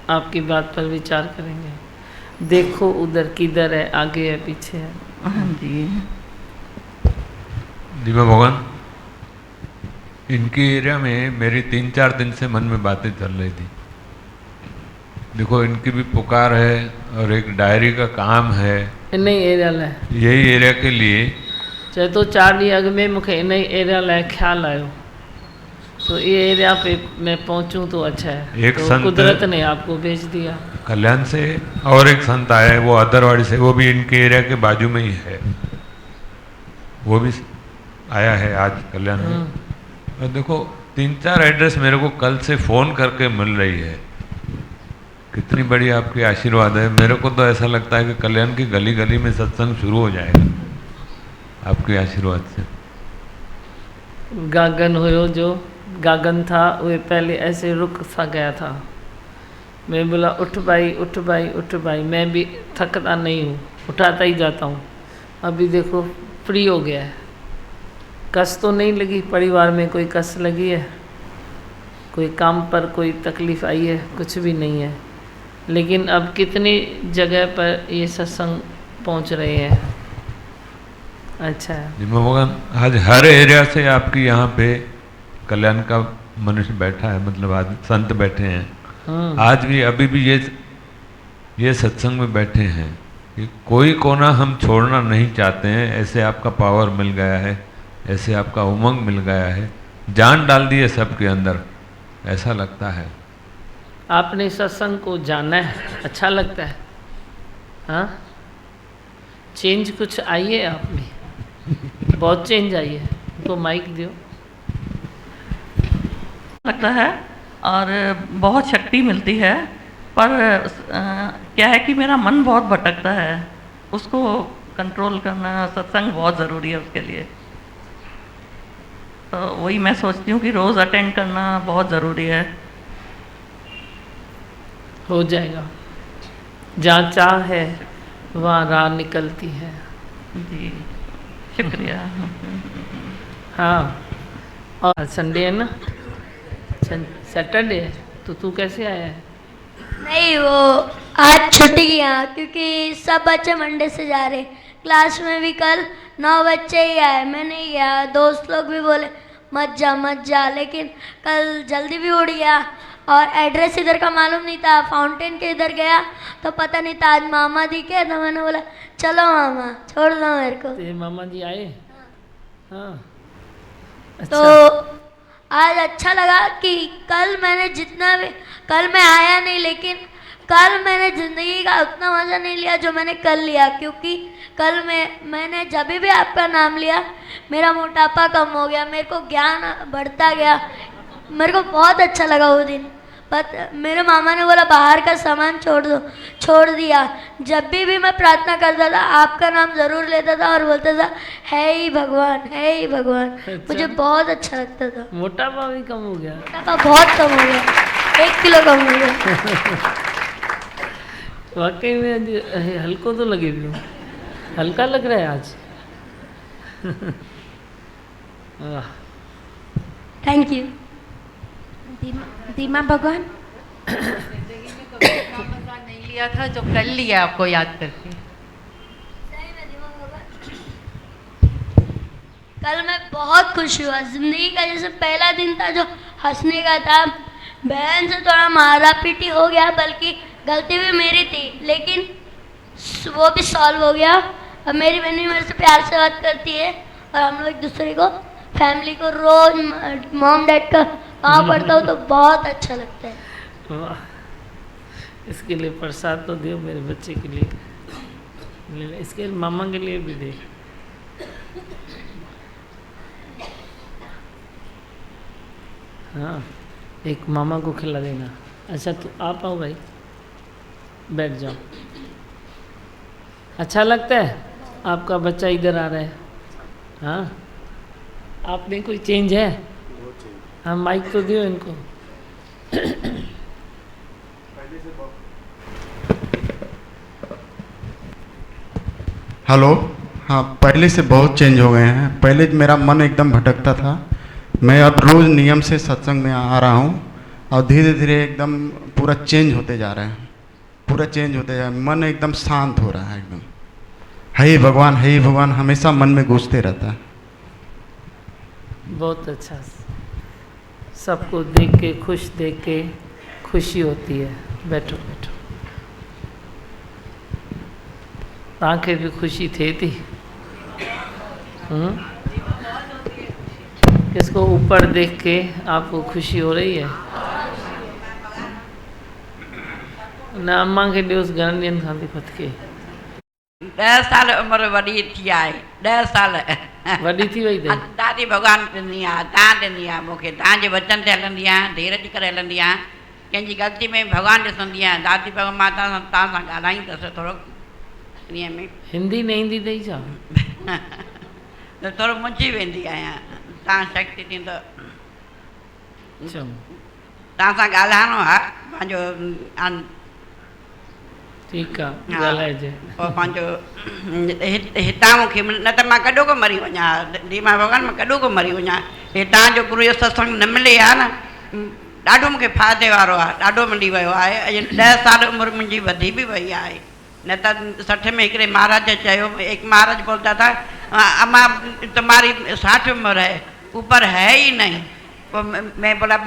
आपकी बात पर विचार करेंगे। देखो उधर किधर है, आगे है पीछे है। हाँ जी। धीमा भगवान, इनकी एरिया में मेरी 3-4 दिन से मन में बातें चल रही थी। देखो इनकी भी पुकार है और एक डायरी का काम है। नहीं एरिया है यही एरिया के लिए चए तो 4 ॾींहं अॻु में मूंखे इन ई एरिया लाइ ख्याल आयो, तो ये एरिया पे मैं पहुंचूं तो अच्छा है। एक तो संत कुदरत ने आपको भेज दिया। कल्याण से और एक संत आया है, वो अदरवाड़ी से, वो भी इनके एरिया के बाजू में ही है, वो भी आया है आज कल्याण में। और देखो 3-4 एड्रेस मेरे को कल से फ़ोन करके मिल रही है। कितनी बड़ी आपकी आशीर्वाद है। मेरे को तो ऐसा लगता है कि कल्याण की गली गली में सत्संग शुरू हो जाएगा आपके आशीर्वाद से। गागन हुयो जो गागन था वो पहले ऐसे रुक सा गया था। मैं बोला उठ भाई उठ भाई उठ भाई, मैं भी थकता नहीं हूँ, उठाता ही जाता हूँ। अभी देखो फ्री हो गया है। कस तो नहीं लगी, परिवार में कोई कस लगी है, कोई काम पर कोई तकलीफ़ आई है, कुछ भी नहीं है। लेकिन अब कितनी जगह पर ये सत्संग पहुँच रहे हैं। अच्छा है जी भगवान, आज हर एरिया से आपकी यहाँ पे कल्याण का मनुष्य बैठा है, मतलब आज संत बैठे हैं। आज भी अभी भी ये सत्संग में बैठे हैं कि कोई कोना हम छोड़ना नहीं चाहते हैं। ऐसे आपका पावर मिल गया है, ऐसे आपका उमंग मिल गया है, जान डाल दी है सबके अंदर, ऐसा लगता है। आपने सत्संग को जाना है, अच्छा लगता है। हाँ, चेंज कुछ आई है आप में, बहुत चेंज आई है। तो माइक दियो। लगता है और बहुत शक्ति मिलती है, पर क्या है कि मेरा मन बहुत भटकता है, उसको कंट्रोल करना, सत्संग बहुत ज़रूरी है उसके लिए। तो वही मैं सोचती हूँ कि रोज़ अटेंड करना बहुत ज़रूरी है। हो जाएगा, जहाँ चाह है वहाँ राह निकलती है। जी शुक्रिया। हाँ, और संडे है ना, सैटरडे है, तो तू कैसे आया है? नहीं, वो आज छुट्टी किया क्योंकि सब बच्चे मंडे से जा रहे। क्लास में भी कल 9 बच्चे ही आए, मैं नहीं गया। दोस्त लोग भी बोले मत जा, लेकिन कल जल्दी भी उड़ गया और एड्रेस इधर का मालूम नहीं था। फाउंटेन के इधर गया तो पता नहीं था आज मामा जी के, तो मैंने बोला चलो मामा छोड़ दो मेरे को। तो मामा जी आए? हाँ। अच्छा। तो आज अच्छा लगा कि कल मैंने जितना भी, कल मैं आया नहीं, लेकिन कल मैंने ज़िंदगी का उतना मज़ा नहीं लिया जो मैंने कल लिया। क्योंकि कल मैंने जब भी आपका नाम लिया मेरा मोटापा कम हो गया, मेरे को ज्ञान बढ़ता गया, मेरे को बहुत अच्छा लगा वो दिन। बट मेरे मामा ने बोला बाहर का सामान छोड़ दो, छोड़ दिया। जब भी मैं प्रार्थना करता था आपका नाम ज़रूर लेता था और बोलता था है ही भगवान, है ही भगवान। अच्छा। मुझे बहुत अच्छा लगता था। मोटापा भी कम हो गया? मोटापा बहुत कम हो गया, 1 किलो कम हो गया। वाकई में हल्को तो लगे भी, हल्का लग रहा है आज। वाह, थैंक यू। दीमा भगवान नहीं लिया था जो कल लिया आपको याद करके। कल मैं बहुत खुश हुआ। जिंदगी का जैसे पहला दिन था जो हंसने का था। बहन से थोड़ा मारा पीटी हो गया, बल्कि गलती भी मेरी थी, लेकिन वो भी सॉल्व हो गया। अब मेरी बहन भी मेरे से प्यार से बात करती है और हम लोग एक दूसरे को, फैमिली को रोज मॉम डैड का पाँव पड़ता हूँ तो बहुत अच्छा लगता है। वाह, इसके लिए प्रसाद तो दो मेरे बच्चे के लिए, इसके मामा के लिए भी दे। हाँ, एक मामा को खिला देना। अच्छा तो आप आओ भाई, बैठ जाओ। अच्छा लगता है आपका बच्चा इधर आ रहा है? हाँ, आप में कोई चेंज है? हाँ, माइक तो दियो इनको। हेलो। हाँ, पहले से बहुत चेंज हो गए हैं। पहले मेरा मन एकदम भटकता था, मैं अब रोज़ नियम से सत्संग में आ रहा हूँ और धीरे धीरे एकदम पूरा चेंज होते जा रहा है, पूरा चेंज होते जा रहा है। मन एकदम शांत हो रहा है, एकदम है ही भगवान, है ही भगवान हमेशा मन में गूंजते रहता है। बहुत अच्छा, सबको देख के खुश, देख के खुशी होती है। बैठो बैठो, आंखें भी खुशी थे थी। किसको ऊपर देख के आपको खुशी हो रही है? ना अम्मा के ॾियोसि घणनि ॾींहंनि खां थी फतके। 10 साल उम्र वॾी थी आहे, 10 साल वॾी थी वई अथई? दादी भॻवान ॾिनी आहे, तव्हां ॾिनी आहे मूंखे, तव्हांजे वचन ते हलंदी आहियां, धीरज करे हलंदी आहियां, कंहिंजी ग़लती में भॻवानु ॾिसंदी आहियां। दादी भॻवान मां तव्हां सां ॻाल्हाईंदसि थोरो ॾींहं में। हिंदी न ईंदी अथई छा? त थोरो मुंझी वेंदी आहियां, तव्हां शक्ति ॾींदो। तव्हां सां ॻाल्हाइणो आहे पंहिंजो ठीकु आहे, ॻाल्हाइजे। पोइ पंहिंजो हितां मूंखे न त मां कॾो को मरी वञा, दीमा भॻवान मां कॾो को मरी वञा, हितां जो गुरू जो सत्संग न मिले आहे न, ॾाढो मूंखे फ़ाइदे वारो आहे, ॾाढो मिली वियो आहे। अॼु 10 साल उमिरि मुंहिंजी वधी बि वई आहे, न त 60 में हिकिड़े महाराज चयो, एक महाराज बोलता था अम्मा तुम्हारी 60 उम्र है, ऊपर है ही नहीं। तो मैं बोला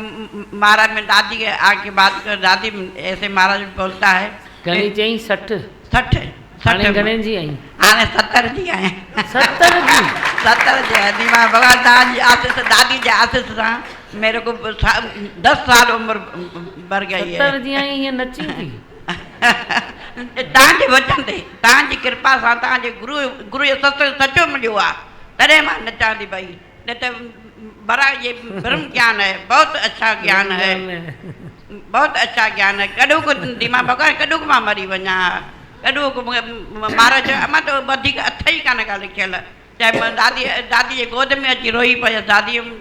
महाराज में दादी के आके बात कर, दादी ऐसे महाराज बोलता है। घणी चई? 60 60 घणे जी आई? हाणे 70 जी आहियां। 70 जी? 70 जी आहे। दीमा भॻवान तव्हांजी आशीष, दादी जे आशीष सां मेरे को 10 साल उम्र बढ़ गई है। 70 जी आई, हीअं नची थी? तव्हांजे वचन ते, तव्हांजी कृपा सां, तव्हांजे गुरू जो सत्संग सचो मिलियो आहे, तॾहिं मां नचां थी पई, न त बड़ा ये ब्रह्म ज्ञान है, बहुत अच्छा ज्ञान है, बहुत अच्छा ज्ञान है। कॾो को दीमा भॻवान कॾो को मां मरी वञा, कॾो को महाराज अमां त वधीक अथई कान का लिखियल, चाहे मां दादी जे गोद में अची रोई पियसि,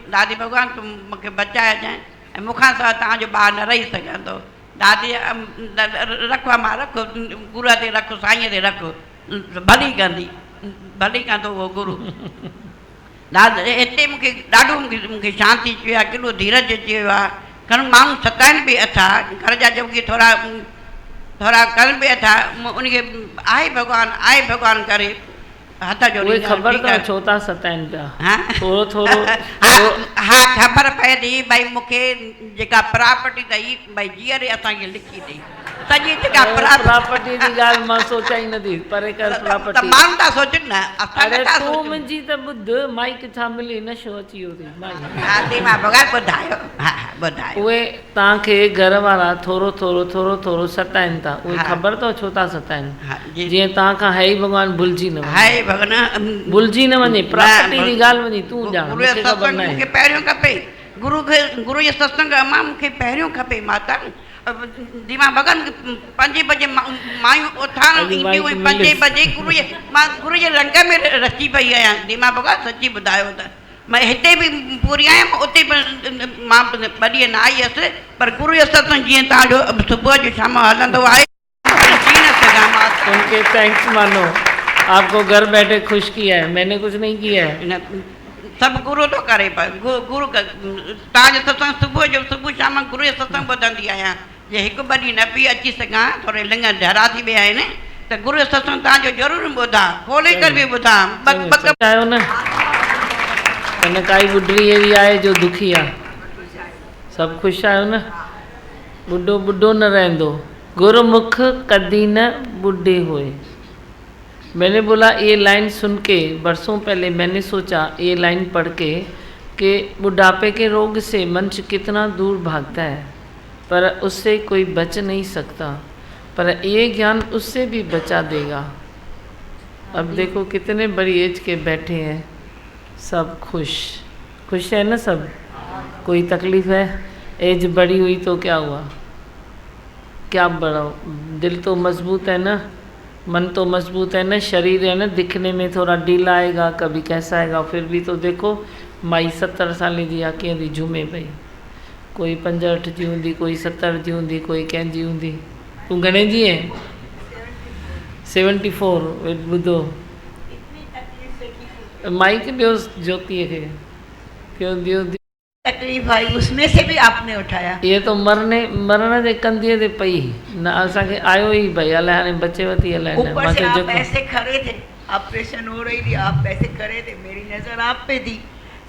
दादी भॻवान तूं मूंखे बचाए जाए, ऐं मूंखां सवाइ तव्हांजो ॿार न रही सघंदो। दादी रखो मां रखो, गुरू ते रखो, साईंअ ते रखो, भली कंदो उहो गुरू। हिते मूंखे ॾाढो मूंखे शांती अची वियो आहे, केॾो धीरज अची वियो आहे। घणो माण्हू सताइनि बि अथा, घर जा जोगी थोरा कनि बि अथा, उनखे आहे भॻवान करे हथ जोड़े। ख़बर अथव छो था सताइनि पिया? थोरो हा ख़बर पए थी भई मूंखे जेका प्रॉपर्टी अथई भई जीअरे असांखे लिखी अथई, सॼी जेका प्रॉपर्टी जी ॻाल्हि मां सोचा ई नथी, परे कर प्रॉपर्टी। माण्हू था सोचनि न, अरे तूं मुंहिंजी त ॿुध, माइक छा मिली नशो अची वियो अथई माई। मां भॻवान ॿुधायो, उहे तव्हांखे घर वारा थोरो सताइनि था, उहे ख़बर अथव छो था सताइनि? जीअं तव्हां खां है ई भॻवान भुलिजी न वञे, भुलिजी न वञे, प्रॉपर्टी जी ॻाल्हि वञी तूं ॼाण, मूंखे ख़बर न आहे। मूंखे पहिरियों खपे गुरू जे सत्संग, अमां मूंखे पहिरियों खपे। माता दीमा भॻवान 5 बजे मायूं उथान ईंदियूं, 5 बजे गुरू जे रंग में रची पई आहियां। दीमा भॻवान सची ॿुधायो त मैं हिते बि पूरी आहियां, उते मां 2 ॾींहं न आई हुअसि, पर गुरू जो सत्संग जीअं तव्हांजो सुबुह जो शाम हलंदो आहे, जी न सघां मां। उनके थैंक्स मानो, आपको घर बैठे खुश किया है, मैंने कुछ नहीं किया है। सब गुरु तो करे, गुरु तव्हांजो सत्संग सुबुह शाम गुरू जो सत्संग ॿुधंदी आहियां। जे 1-2 ॾींहं न बि अची सघां, थोरे लिंग ढरा थी विया आहिनि, त गुरू जो सत्संग तव्हांजो ज़रूरु ॿुधां, खोले करे बि ॿुधां। आयो न हिन काई ॿुढड़ी अहिड़ी आहे जो दुखी आहे, सभु ख़ुशि आहियो न? ॿुढो न रहंदो, गुरुमुख कदी न बूढ़े हुए। मैंने बोला ये लाइन सुन के बरसों पहले मैंने सोचा ये लाइन पढ़ के कि बुढ़ापे के रोग से मनुष्य कितना दूर भागता है, पर उससे कोई बच नहीं सकता, पर ये ज्ञान उससे भी बचा देगा। अब देखो कितने बड़ी एज के बैठे हैं, सब खुश है ना सब? कोई तकलीफ़ है? एज बड़ी हुई तो क्या हुआ, क्या बढ़ाओ, दिल तो मजबूत है ना, मन तो मजबूत है ना, शरीर है ना दिखने में थोड़ा ढीला आएगा, कभी कैसा आएगा, फिर भी तो देखो माई 70 साल जी आके थी झूमे पई, कोई 65 जी हूंदी, कोई 70 जी हूंदी, कोई कंहिंजी हूंदी। तूं घणे जी है? 74। ॿुधो माइक ॾियो ज्योतिअ खे, क्यों दियो तकलीफ़ आई उसमें से भी आपने उठाया। ये तो मरण जे कंधीअ ते पई न, असांखे आयो ई भई अलाए हाणे बचेव थी अलाए न। ऊपर से आप ऐसे खड़े थे, ऑपरेशन हो रही थी, आप ऐसे खड़े थे, मेरी नजर आप पे थी,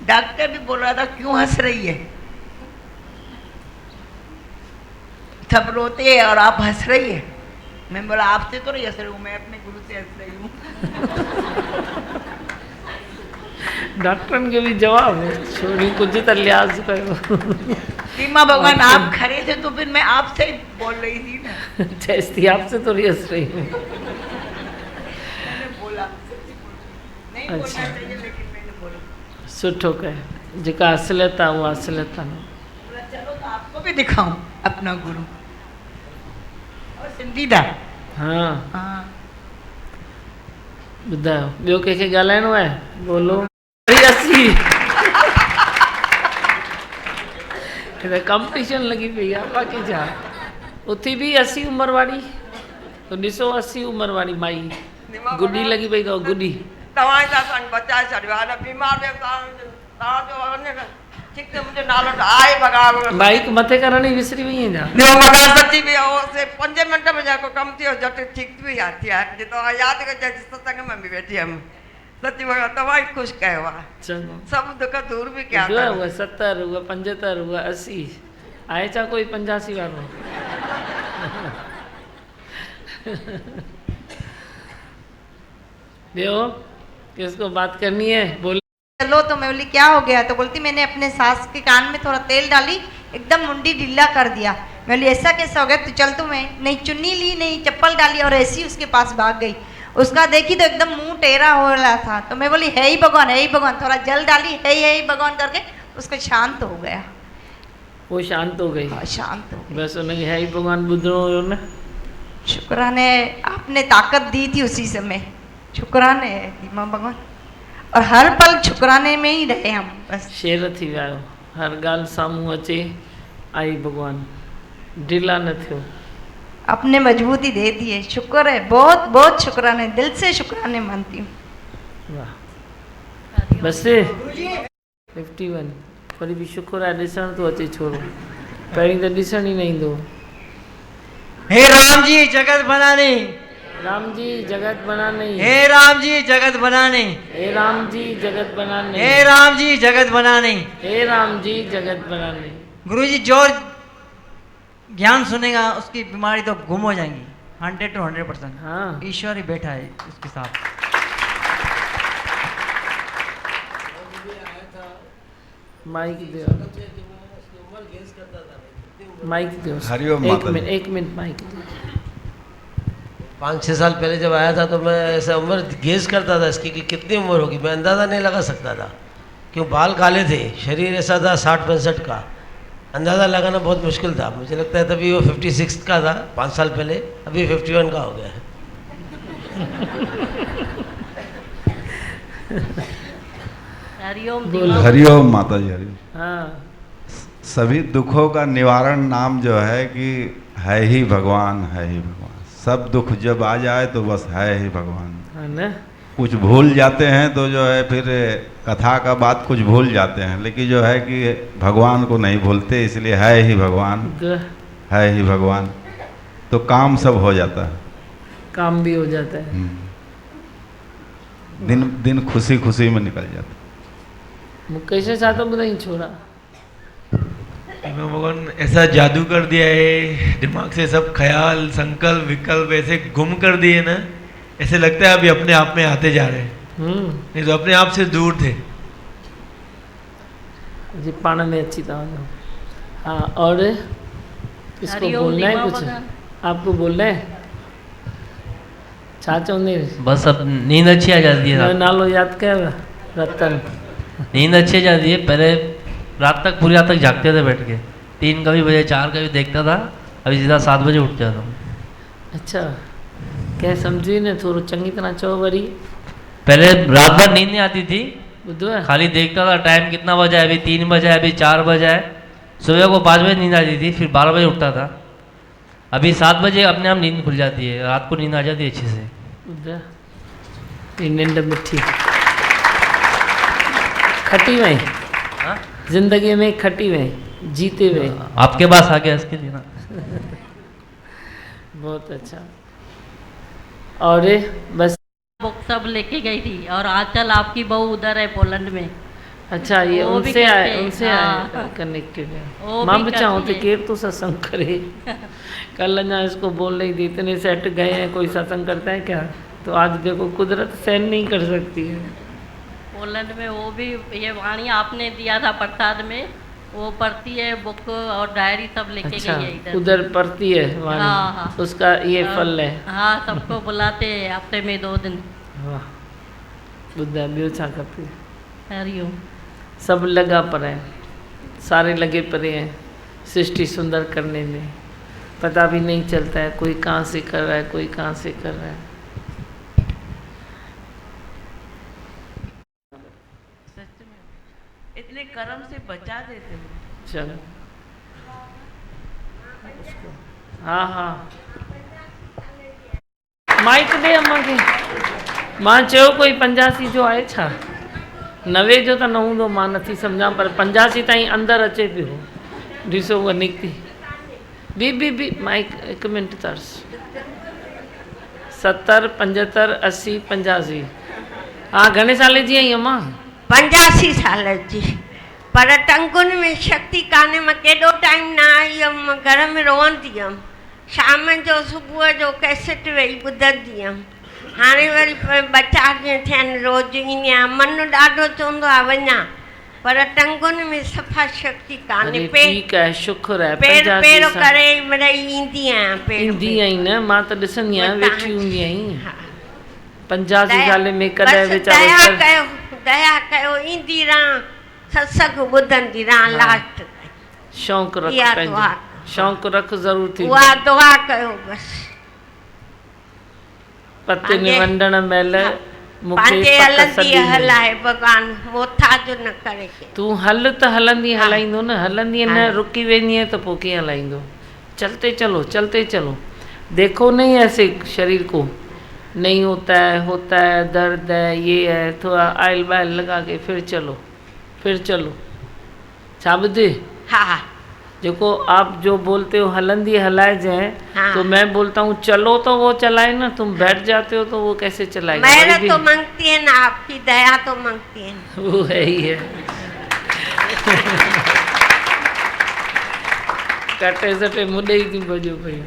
डॉक्टर भी बोल रहा था क्यों हंस रही है, सब रोते हैं और आप हंस रही है। मैं बोला आपसे तो नहीं हंस रही हूँ, मैं अपने गुरु से हंस रही हूँ। डॉक्टरनि खे बि जवाब छोरी कुझु त लिहाज़ कयो। सीमा भगवान आप खड़े थे तो फिर मैं आपसे ही बोल रही थी ना। चेस्ती आपसे थोड़ी हंस रही हूँ। मैंने बोला नहीं बोलना अच्छा। चाहिए लेकिन मैंने बोला। सुठो कयो, जेका असलियत आहे उहा असलियत आहे न। बोला, चलो तो आपको भी दिखाऊं अपना गुरु और सिंधीदा। हाँ हाँ ॿुधायो ॿियो कंहिंखे ॻाल्हाइणो आहे? बोलो। वरी 80 कंपटीशन लगी पई आहे बाक़ी छा। उथी बि 80 उमिरि वारी, तो ॾिसो 80 उमिरि वारी माई गुॾी लगी पई अथव गुॾी। तव्हां सां असां बचाए छॾियो आहे न बीमार में तव्हांजो वञे न ठीक है मुझे नालो आए भगवान बाइक मथे करण ई विसरी वई आहियां। नो भगवान सच्ची भी हो से 5 मिनट में जाको कम थियो जट ठीक भी आती है जे तो याद कर जे सत्संग में भी बैठी हम सच्ची भगवान तव्हां ही खुश कयो आहे। चङो सब दुख दूर भी क्या जो हुआ 70 हुआ 75 हुआ 80 आहे छा कोई 85 वारो। ॿियो किसको बात करनी है बोल। चलो तो मैं बोली क्या हो गया, तो बोलती मैंने अपने सास के कान में थोड़ा तेल डाली एकदम मुंडी ढीला कर दिया। मैं बोली ऐसा कैसा हो गया, तो चल तो मैं नहीं चुन्नी ली नहीं चप्पल डाली और ऐसी उसके पास भाग गई। उसका देखी तो एकदम मुंह टेढ़ा हो रहा था, तो मैं बोली है ही भगवान थोड़ा जल डाली है ही भगवान करके उसका शांत हो गया। वो शांत हो गई। शांत हो गई। बस उनखे है ही भगवान ॿुधणो हुयो न। शुक्राने आपने ताकत दी थी उसी समय, शुक्राने है दीमा भगवान। और हर पल शुक्राने में ही रहे हम बस। शेर थी विया आहियो, हर ॻाल्हि साम्हूं अचे आई भगवान, ढीला न थियो। अपने मजबूती दे दी है, शुक्र है, बहुत बहुत शुक्राने, दिल से शुक्राने मानती हूँ। वाह बस 51 वरी बि शुक्र आहे ॾिसण थो अचे छोरो, पहिरीं त ॾिसण ई न ईंदो। हे राम जी जगत बनाने, राम जी जगत बनाने, हे राम जी जगत बनाने, हे राम जी जगत बनाने, हे राम जी जगत बनाने, हे राम जी जगत बनाने। गुरुजी जो ज्ञान सुनेगा उसकी बीमारी तो गुम हो जाएंगी 100 to 100%। हाँ ईश्वर ही बैठा है उसके साथ। माइक दो, माइक दो। हरिओम एक माता मिनट जी। एक मिनट माइक दो। 5-6 साल पहले जब आया था तो मैं ऐसा उम्र गेस करता था इसकी कि कितनी उम्र होगी, मैं अंदाज़ा नहीं लगा सकता था क्यों बाल काले थे, शरीर ऐसा था 60-65 का, अंदाज़ा लगाना बहुत मुश्किल था। मुझे लगता है तभी वो 56 का था 5 साल पहले, अभी 51 का हो गया है। हरिओम माता जी हरिओम। हाँ सभी दुखों का निवारण नाम जो है कि है ही भगवान, है ही भगवान। सब दुख जब आ जाए तो बस है ही भगवान। हाँ ना? कुछ भूल जाते हैं तो जो है फिर कथा का बात कुछ भूल जाते हैं, लेकिन जो है कि भगवान को नहीं भूलते, इसलिए है ही भगवान, है ही भगवान, तो काम सब हो जाता है। काम भी हो जाता है। दिन दिन खुशी खुशी में निकल जाता है। मुकेश छा तो ॿुधाई छोरा। भगवान ऐसा जादू कर दिया है, दिमाग से सब ख्याल संकल्प विकल्प ऐसे गुम कर दिए ना, ऐसे लगता है अभी अपने आप में आते जा रहे हैं, नहीं तो अपने आप से दूर थे। जी पाण में अच्छी था। हाँ और किसको बोलना है? कुछ आपको बोलना है? छा चवंदे? बस अब नींद अच्छी आ जाती है। नालो याद कयो? रतन। नींद अच्छी आ जाती है। पहले रात तक पूरी रात तक जागते थे बैठ के, 3 कभी बजे 4 कभी देखता था, अभी सीधा 7 बजे उठ जाता हूँ। अच्छा क्या समझी न, थोड़ा चंगी तरह चो वरी। पहले रात भर नींद नहीं आती थी, बुधवार खाली देखता था टाइम कितना बजा है, अभी 3 बजा है, अभी 4 बजा है। सुबह को 5 बजे नींद आती थी, फिर 12 बजे उठता था। अभी 7 बजे अपने आप नींद खुल जाती है, रात को नींद आ जाती है अच्छे से। नींद मिठी खटी वही जिंदगी में, खटी वही जीते हुए। आपके पास आ गया इसके लिए ना। बहुत अच्छा। और बस बुक सब लेके गई थी, और आंचल आपकी बहू उधर है पोलैंड में। अच्छा ये वो भी उनसे आए, करके, उनसे हाँ। आए कनेक्टेड है। वो मां भी भी चाहूँ करती तो है। केर तो सत्संग करे। कल ना इसको बोल रही थी इतने सेट गए हैं, कोई सत्संग करता है क्या? तो आज देखो कुदरत सहन नहीं कर सकती है। पोलैंड में, वो भी ये वाणी आपने दिया था प्रसाद में, वो पढ़ती है बुक और डायरी सब लेके अच्छा, गई है इधर। उधर पढ़ती है वाणी। हाँ, हाँ। उसका ये फल है। हाँ, सबको बुलाते हैं हफ्ते में 2 दिन। वाह, बुद्धा ॿियो छा खपे। हरिओम। सब लगा पड़ा है, सारे लगे पड़े हैं सृष्टि सुंदर करने में। पता भी नहीं चलता है कोई कहाँ से कर रहा है, कोई कहाँ से कर रहा है। सच में इतने कर्म से बचा देते हो। चलो, हाँ हाँ, माइक दे अम्मा खे। मां चयो कोई 85 जो आहे छा? 90 जो त न हूंदो, मां नथी सम्झां, पर 85 ताईं अंदरि अचे पियो। ॾिसो उहा निकिती। बी माइक 1 मिनट तर्स। 70 75 80 85। हाँ, घणे साले जी आई अम्मा? 85 साल जी। पर टंगुनि में शक्ति कान्हे, मां केॾो टाइम न आई हुअमि, मां घर में रोअंदी हुअमि। शाम जो सुबुह जो कैसेट वेही ॿुधंदी हुअमि। हाणे वरी 2-4 ॾींहं थिया आहिनि रोज़ु ईंदी आहियां। मन ॾाढो चवंदो आहे वञा, पर टंगुनि में सफ़ा शक्ति कान्हे। अरे ठीकु आहे, शुक्र आहे। पेर पेर करे मिड़ई ईंदी आहियां। पेर ईंदी आई न, मां त ॾिसंदी आहियां वेठी हूंदी आई। 85 साल में कॾहिं वीचारो दया कयो, ईंदी रहां, सत्संग ॿुधंदी रहां। लास्ट शौक़ु रख, इहा पंहिंजो दुआ शौक़ु रख, ज़रूर थी। उहा दुआ कयो बसि। पते निवंडण महिल पंहिंजे हलंदी हलाए भॻवान, मोथाज न करे। तूं हल त हलंदी हलाईंदो न, हलंदी न रुकी वेंदी त पोइ कीअं हलाईंदो। चलते चलो, चलते चलो। देखो नहीं ऐसे शरीर को नहीं होता है, दर्द है, ये है, थोड़ा आयल बायल लगा के फिर चलो, फिर चलो। छा ॿुधे? हाँ, देखो आप जो बोलते हो हलंदी हलाए जाए, हाँ। तो मैं बोलता हूँ चलो तो वो चलाए ना। तुम बैठ जाते हो तो वो कैसे चलाएगा? मेहनत तो मांगती है ना, आपकी दया तो मांगती है ना। वो है ही है। कटे सटे मुॾे ई थी भॼो पई।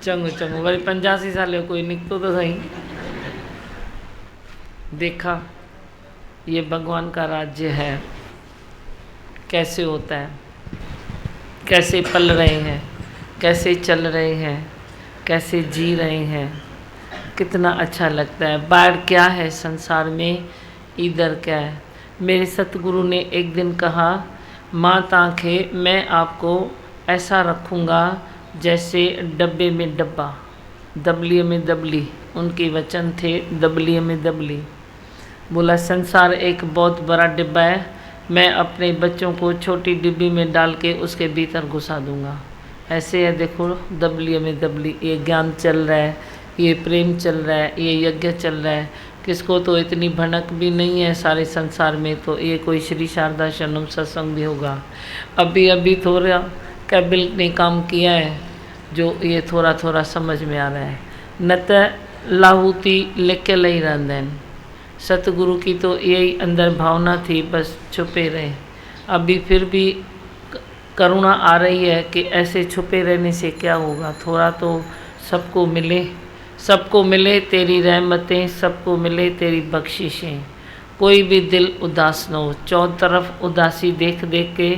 चङो चङो, वरी 85 साल जो कोई निकितो तो सही। देखा, ये भगवान का राज्य है, कैसे होता है, कैसे पल रहे हैं, कैसे चल रहे हैं, कैसे जी रहे हैं। कितना अच्छा लगता है। बाहर क्या है संसार में, इधर क्या है। मेरे सतगुरु ने एक दिन कहा, माँ तांखे मैं आपको ऐसा रखूँगा जैसे डब्बे में डब्बा, दबली में दबली। उनके वचन थे, दबली में दबली। बोला संसार एक बहुत बड़ा डिब्बा है, मैं अपने बच्चों को छोटी डिब्बी में डाल के उसके भीतर घुसा दूंगा। ऐसे है, देखो दबली में दबली। ये ज्ञान चल रहा है, ये प्रेम चल रहा है, ये यज्ञ चल रहा है। किसको तो इतनी भनक भी नहीं है सारे संसार में, तो ये कोई श्री शारदा शरणम सत्संग भी होगा। अभी अभी थोड़ा कैबिल ने काम किया है जो ये थोड़ा थोड़ा समझ में आ रहा है। न त लाहूती लिखियल ही रहंदा आहिनि। सतगुरु की तो यही अंदर भावना थी, बस छुपे रहे। अभी फिर भी करुणा आ रही है कि ऐसे छुपे रहने से क्या होगा। थोड़ा तो सबको मिले, सबको मिले तेरी रहमतें, सबको मिले तेरी बख्शिशें। कोई भी दिल उदास न हो। चौथ तरफ उदासी देख देख के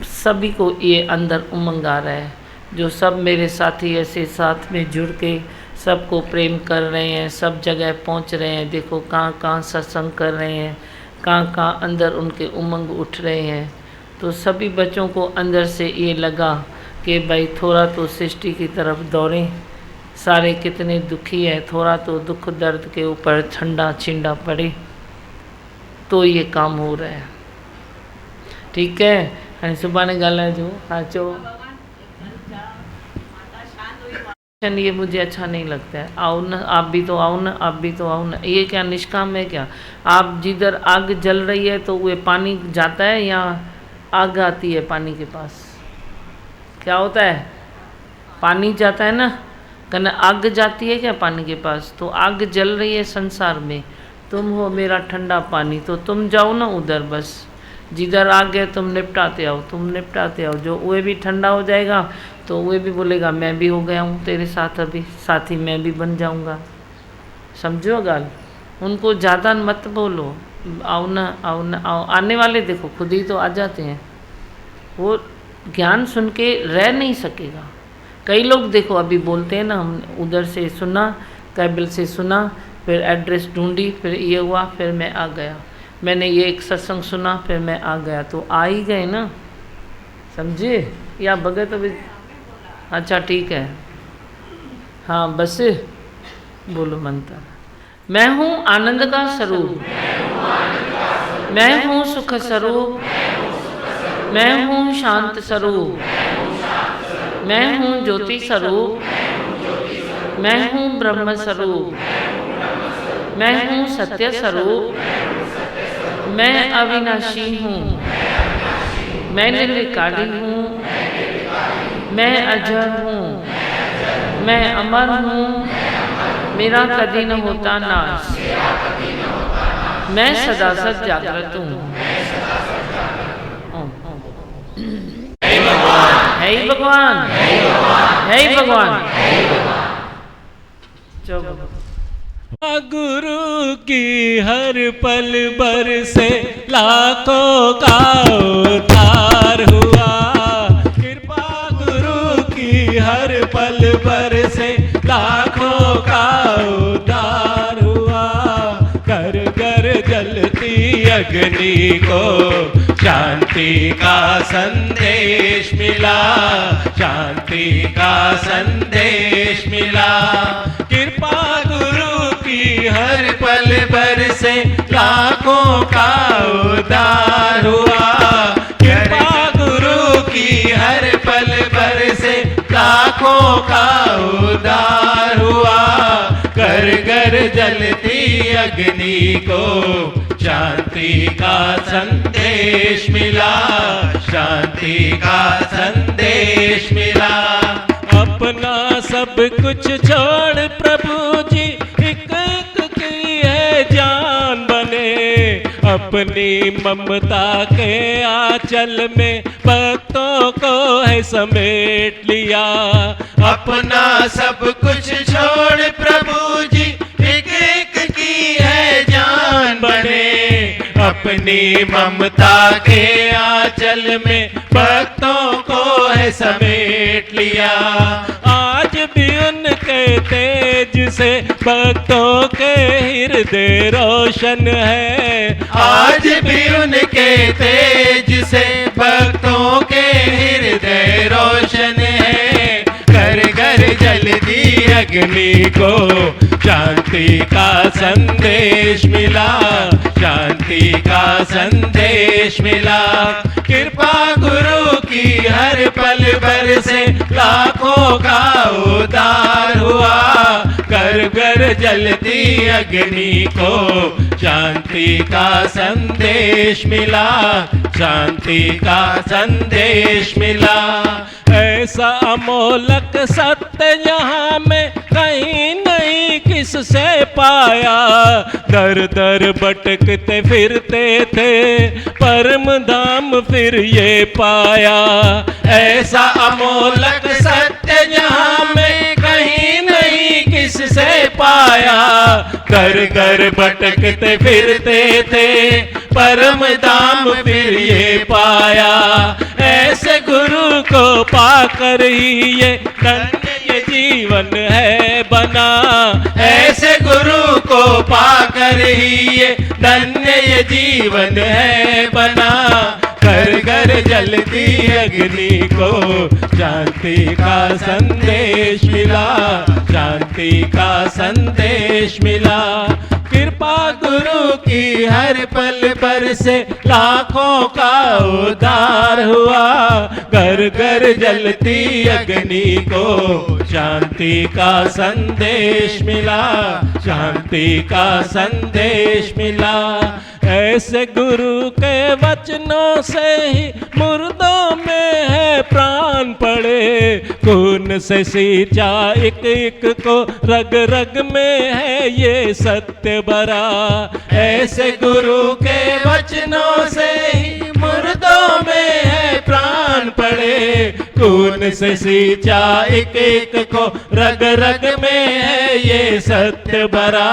सभी को ये अंदर उमंग आ रहा है। जो सब मेरे साथी ऐसे साथ में जुड़ के सबको प्रेम कर रहे हैं, सब जगह पहुंच रहे हैं। देखो कहाँ कहाँ सत्संग कर रहे हैं, कहाँ कहाँ अंदर उनके उमंग उठ रहे हैं। तो सभी बच्चों को अंदर से ये लगा कि भाई थोड़ा तो सृष्टि की तरफ दौड़ें। सारे कितने दुखी हैं, थोड़ा तो दुख दर्द के ऊपर ठंडा छिंडा पड़े तो ये काम हो रहा है। ठीक है, हाणे सुभाणे ॻाल्हाइजो। हाँ चो, ये मुझे अच्छा नहीं लगता है। आओ न, आप भी तो आओ न, आप भी तो आओ न। ये क्या निष्काम है क्या? आप जिधर आग जल रही है तो वो पानी जाता है या आग आती है पानी के पास? क्या होता है? पानी जाता है ना, कहना आग जाती है क्या पानी के पास? तो आग जल रही है संसार में, तुम हो मेरा ठंडा पानी, तो तुम जाओ ना उधर। बस जिधर आग है तुम निपटाते आओ, तुम निपटाते आओ। जो वह भी ठंडा हो जाएगा तो वह भी बोलेगा मैं भी हो गया हूँ तेरे साथ, अभी साथी मैं भी बन जाऊँगा। समझो गाल? उनको ज़्यादा मत बोलो, आओ ना आओ ना आओ, आने वाले देखो खुद ही तो आ जाते हैं। वो ज्ञान सुन के रह नहीं सकेगा। कई लोग देखो अभी बोलते हैं ना, हम उधर से सुना, कैबल से सुना, फिर एड्रेस ढूंढी, फिर ये हुआ, फिर मैं आ गया, मैंने ये एक सत्संग सुना, फिर मैं आ गया, तो आ ही गए ना, समझे? या बगैर तो भी अच्छा ठीक है। हाँ बस बोलो मंत्र, मैं हूँ आनंद का स्वरूप, मैं हूँ सुख स्वरूप, मैं हूँ शांत स्वरूप, मैं हूँ ज्योति स्वरूप, मैं हूँ ब्रह्म स्वरूप, मैं हूँ सत्य स्वरूप, मैं अविनाशी हूँ, मैं निर्विकारी हूँ, मैं अजर हूँ, मैं अमर हूँ, मेरा कभी न होता नाश, मैं सदा सद जागृत हूँ। हे भगवान, हे भगवान। चलो गुरु की हर पल बरसे लाखों का उद्धार हुआ, कृपा गुरु की हर पल बरसे लाखों का उद्धार हुआ, कर कर जलती अग्नि को शांति का संदेश मिला, शांति का संदेश मिला, कृपा गुरु की हर पल बरसे लाखों का उद्धार हुआ, कृपा गुरु की हर पल बरसे लाखों का उद्धार हुआ, कर कर जलती अग्नि को शांति का संदेश मिला, शांति का संदेश मिला। अपना सब कुछ छोड़ प्रभु जी एक एक की है जान बने, अपनी ममता के आंचल में भक्तों को है समेट लिया, अपना सब कुछ छोड़ प्रभु जी एक एक की है जान बने, अपनी ममता के आंचल में भक्तों को है समेट लिया। आज भी उनके तेज से भक्तों के हृदय रोशन है, आज भी उनके तेज से भक्तों के हृदय रोशन है, घर घर जलती अग्नि को शांति का संदेश मिला, शांति का संदेश मिला, कृपा गुरु की हर पल बरसे लाखों का उद्धार हुआ, घर घर जलती अग्नि को शांति का संदेश मिला, शांति का संदेश मिला। ऐसा अमोलक सत्य यहाँ में कहीं नहीं किससे पाया, दर दर भटकते फिरते थे परम धाम फिर ये पाया, ऐसा अमोलक सत्य यहाँ में कहीं नहीं किससे पाया, घर घर भटकते फिरते थे परम धाम फिर ये पाया, ऐसे गुरु को पाकर ही ये धन्य ये जीवन है बना, ऐसे गुरु को पाकर ही ये धन्य ये जीवन है बना, घर घर जलती अग्नि को शांति का संदेश मिला, शांति का संदेश मिला, कृपा गुरु की हर पल पर से लाखों का उद्धार हुआ, घर घर जलती अग्नि को शांति का संदेश मिला, शांति का संदेश मिला। ऐसे गुरु के वचनों से ही मुर्दों में है प्राण पड़े, खून से सींचा एक एक को रग रग में है ये सत्य भरा, ऐसे गुरु के वचनों से ही मुर्दों में है प्राण पड़े, खून से सींचा एक एक को, रग रग में है ये सत्य भरा।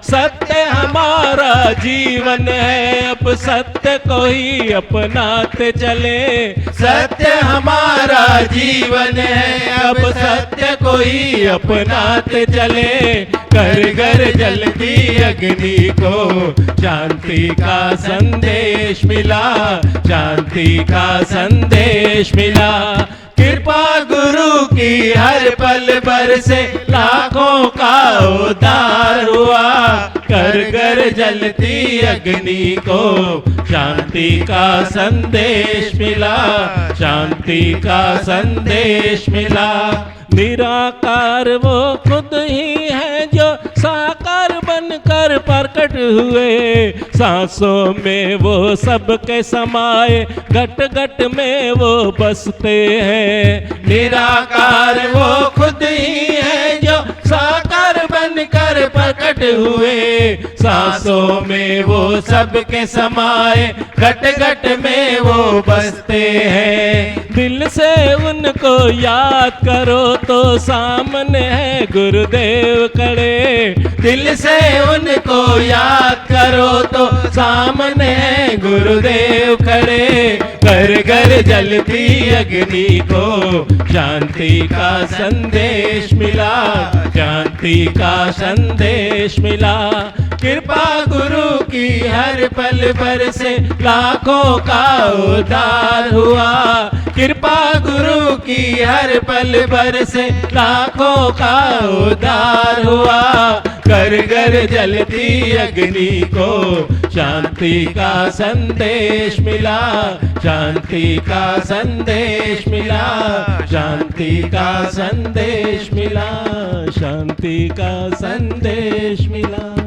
सत्य हमारा जीवन है, अब सत्य को ही अपनाते चले। सत्य हमारा जीवन है, अब सत्य को ही अपनाते चले। घर घर जलती अग्नि को शांति का संदेश मिला, शांति का संदेश मिला। कृपा गुरु की हर पल बरसे, लाखों का उद्धार हुआ। घर घर जलती अग्नि को शांति का संदेश मिला, शांति का संदेश मिला। निराकार वो खुद ही है जो साकार बनकर प्रकट हुए। सांसों में वो सबके समाये, घट घट में वो बसते हैं। निराकार वो खुद ही है जो साकार बनकर प्रकट हुए। सांसों में वो सबके समाये, घट घट में वो बसते हैं। दिल से उनको याद करो तो सामने है गुरुदेव खड़े। दिल से उनको याद करो तो सामने है गुरुदेव खड़े। घर घर जलती अग्नि को शांति का संदेश मिला, शांति का संदेश मिला। कृपा गुरु की हर पल पर से लाखों का उद्धार हुआ। कृपा गुरु की हर पल पर से लाखों का उद्धार हुआ। घर घर जलती अग्नि को शांति का संदेश मिला, शांति का संदेश मिला, शांति का संदेश मिला, शांति का संदेश मिला।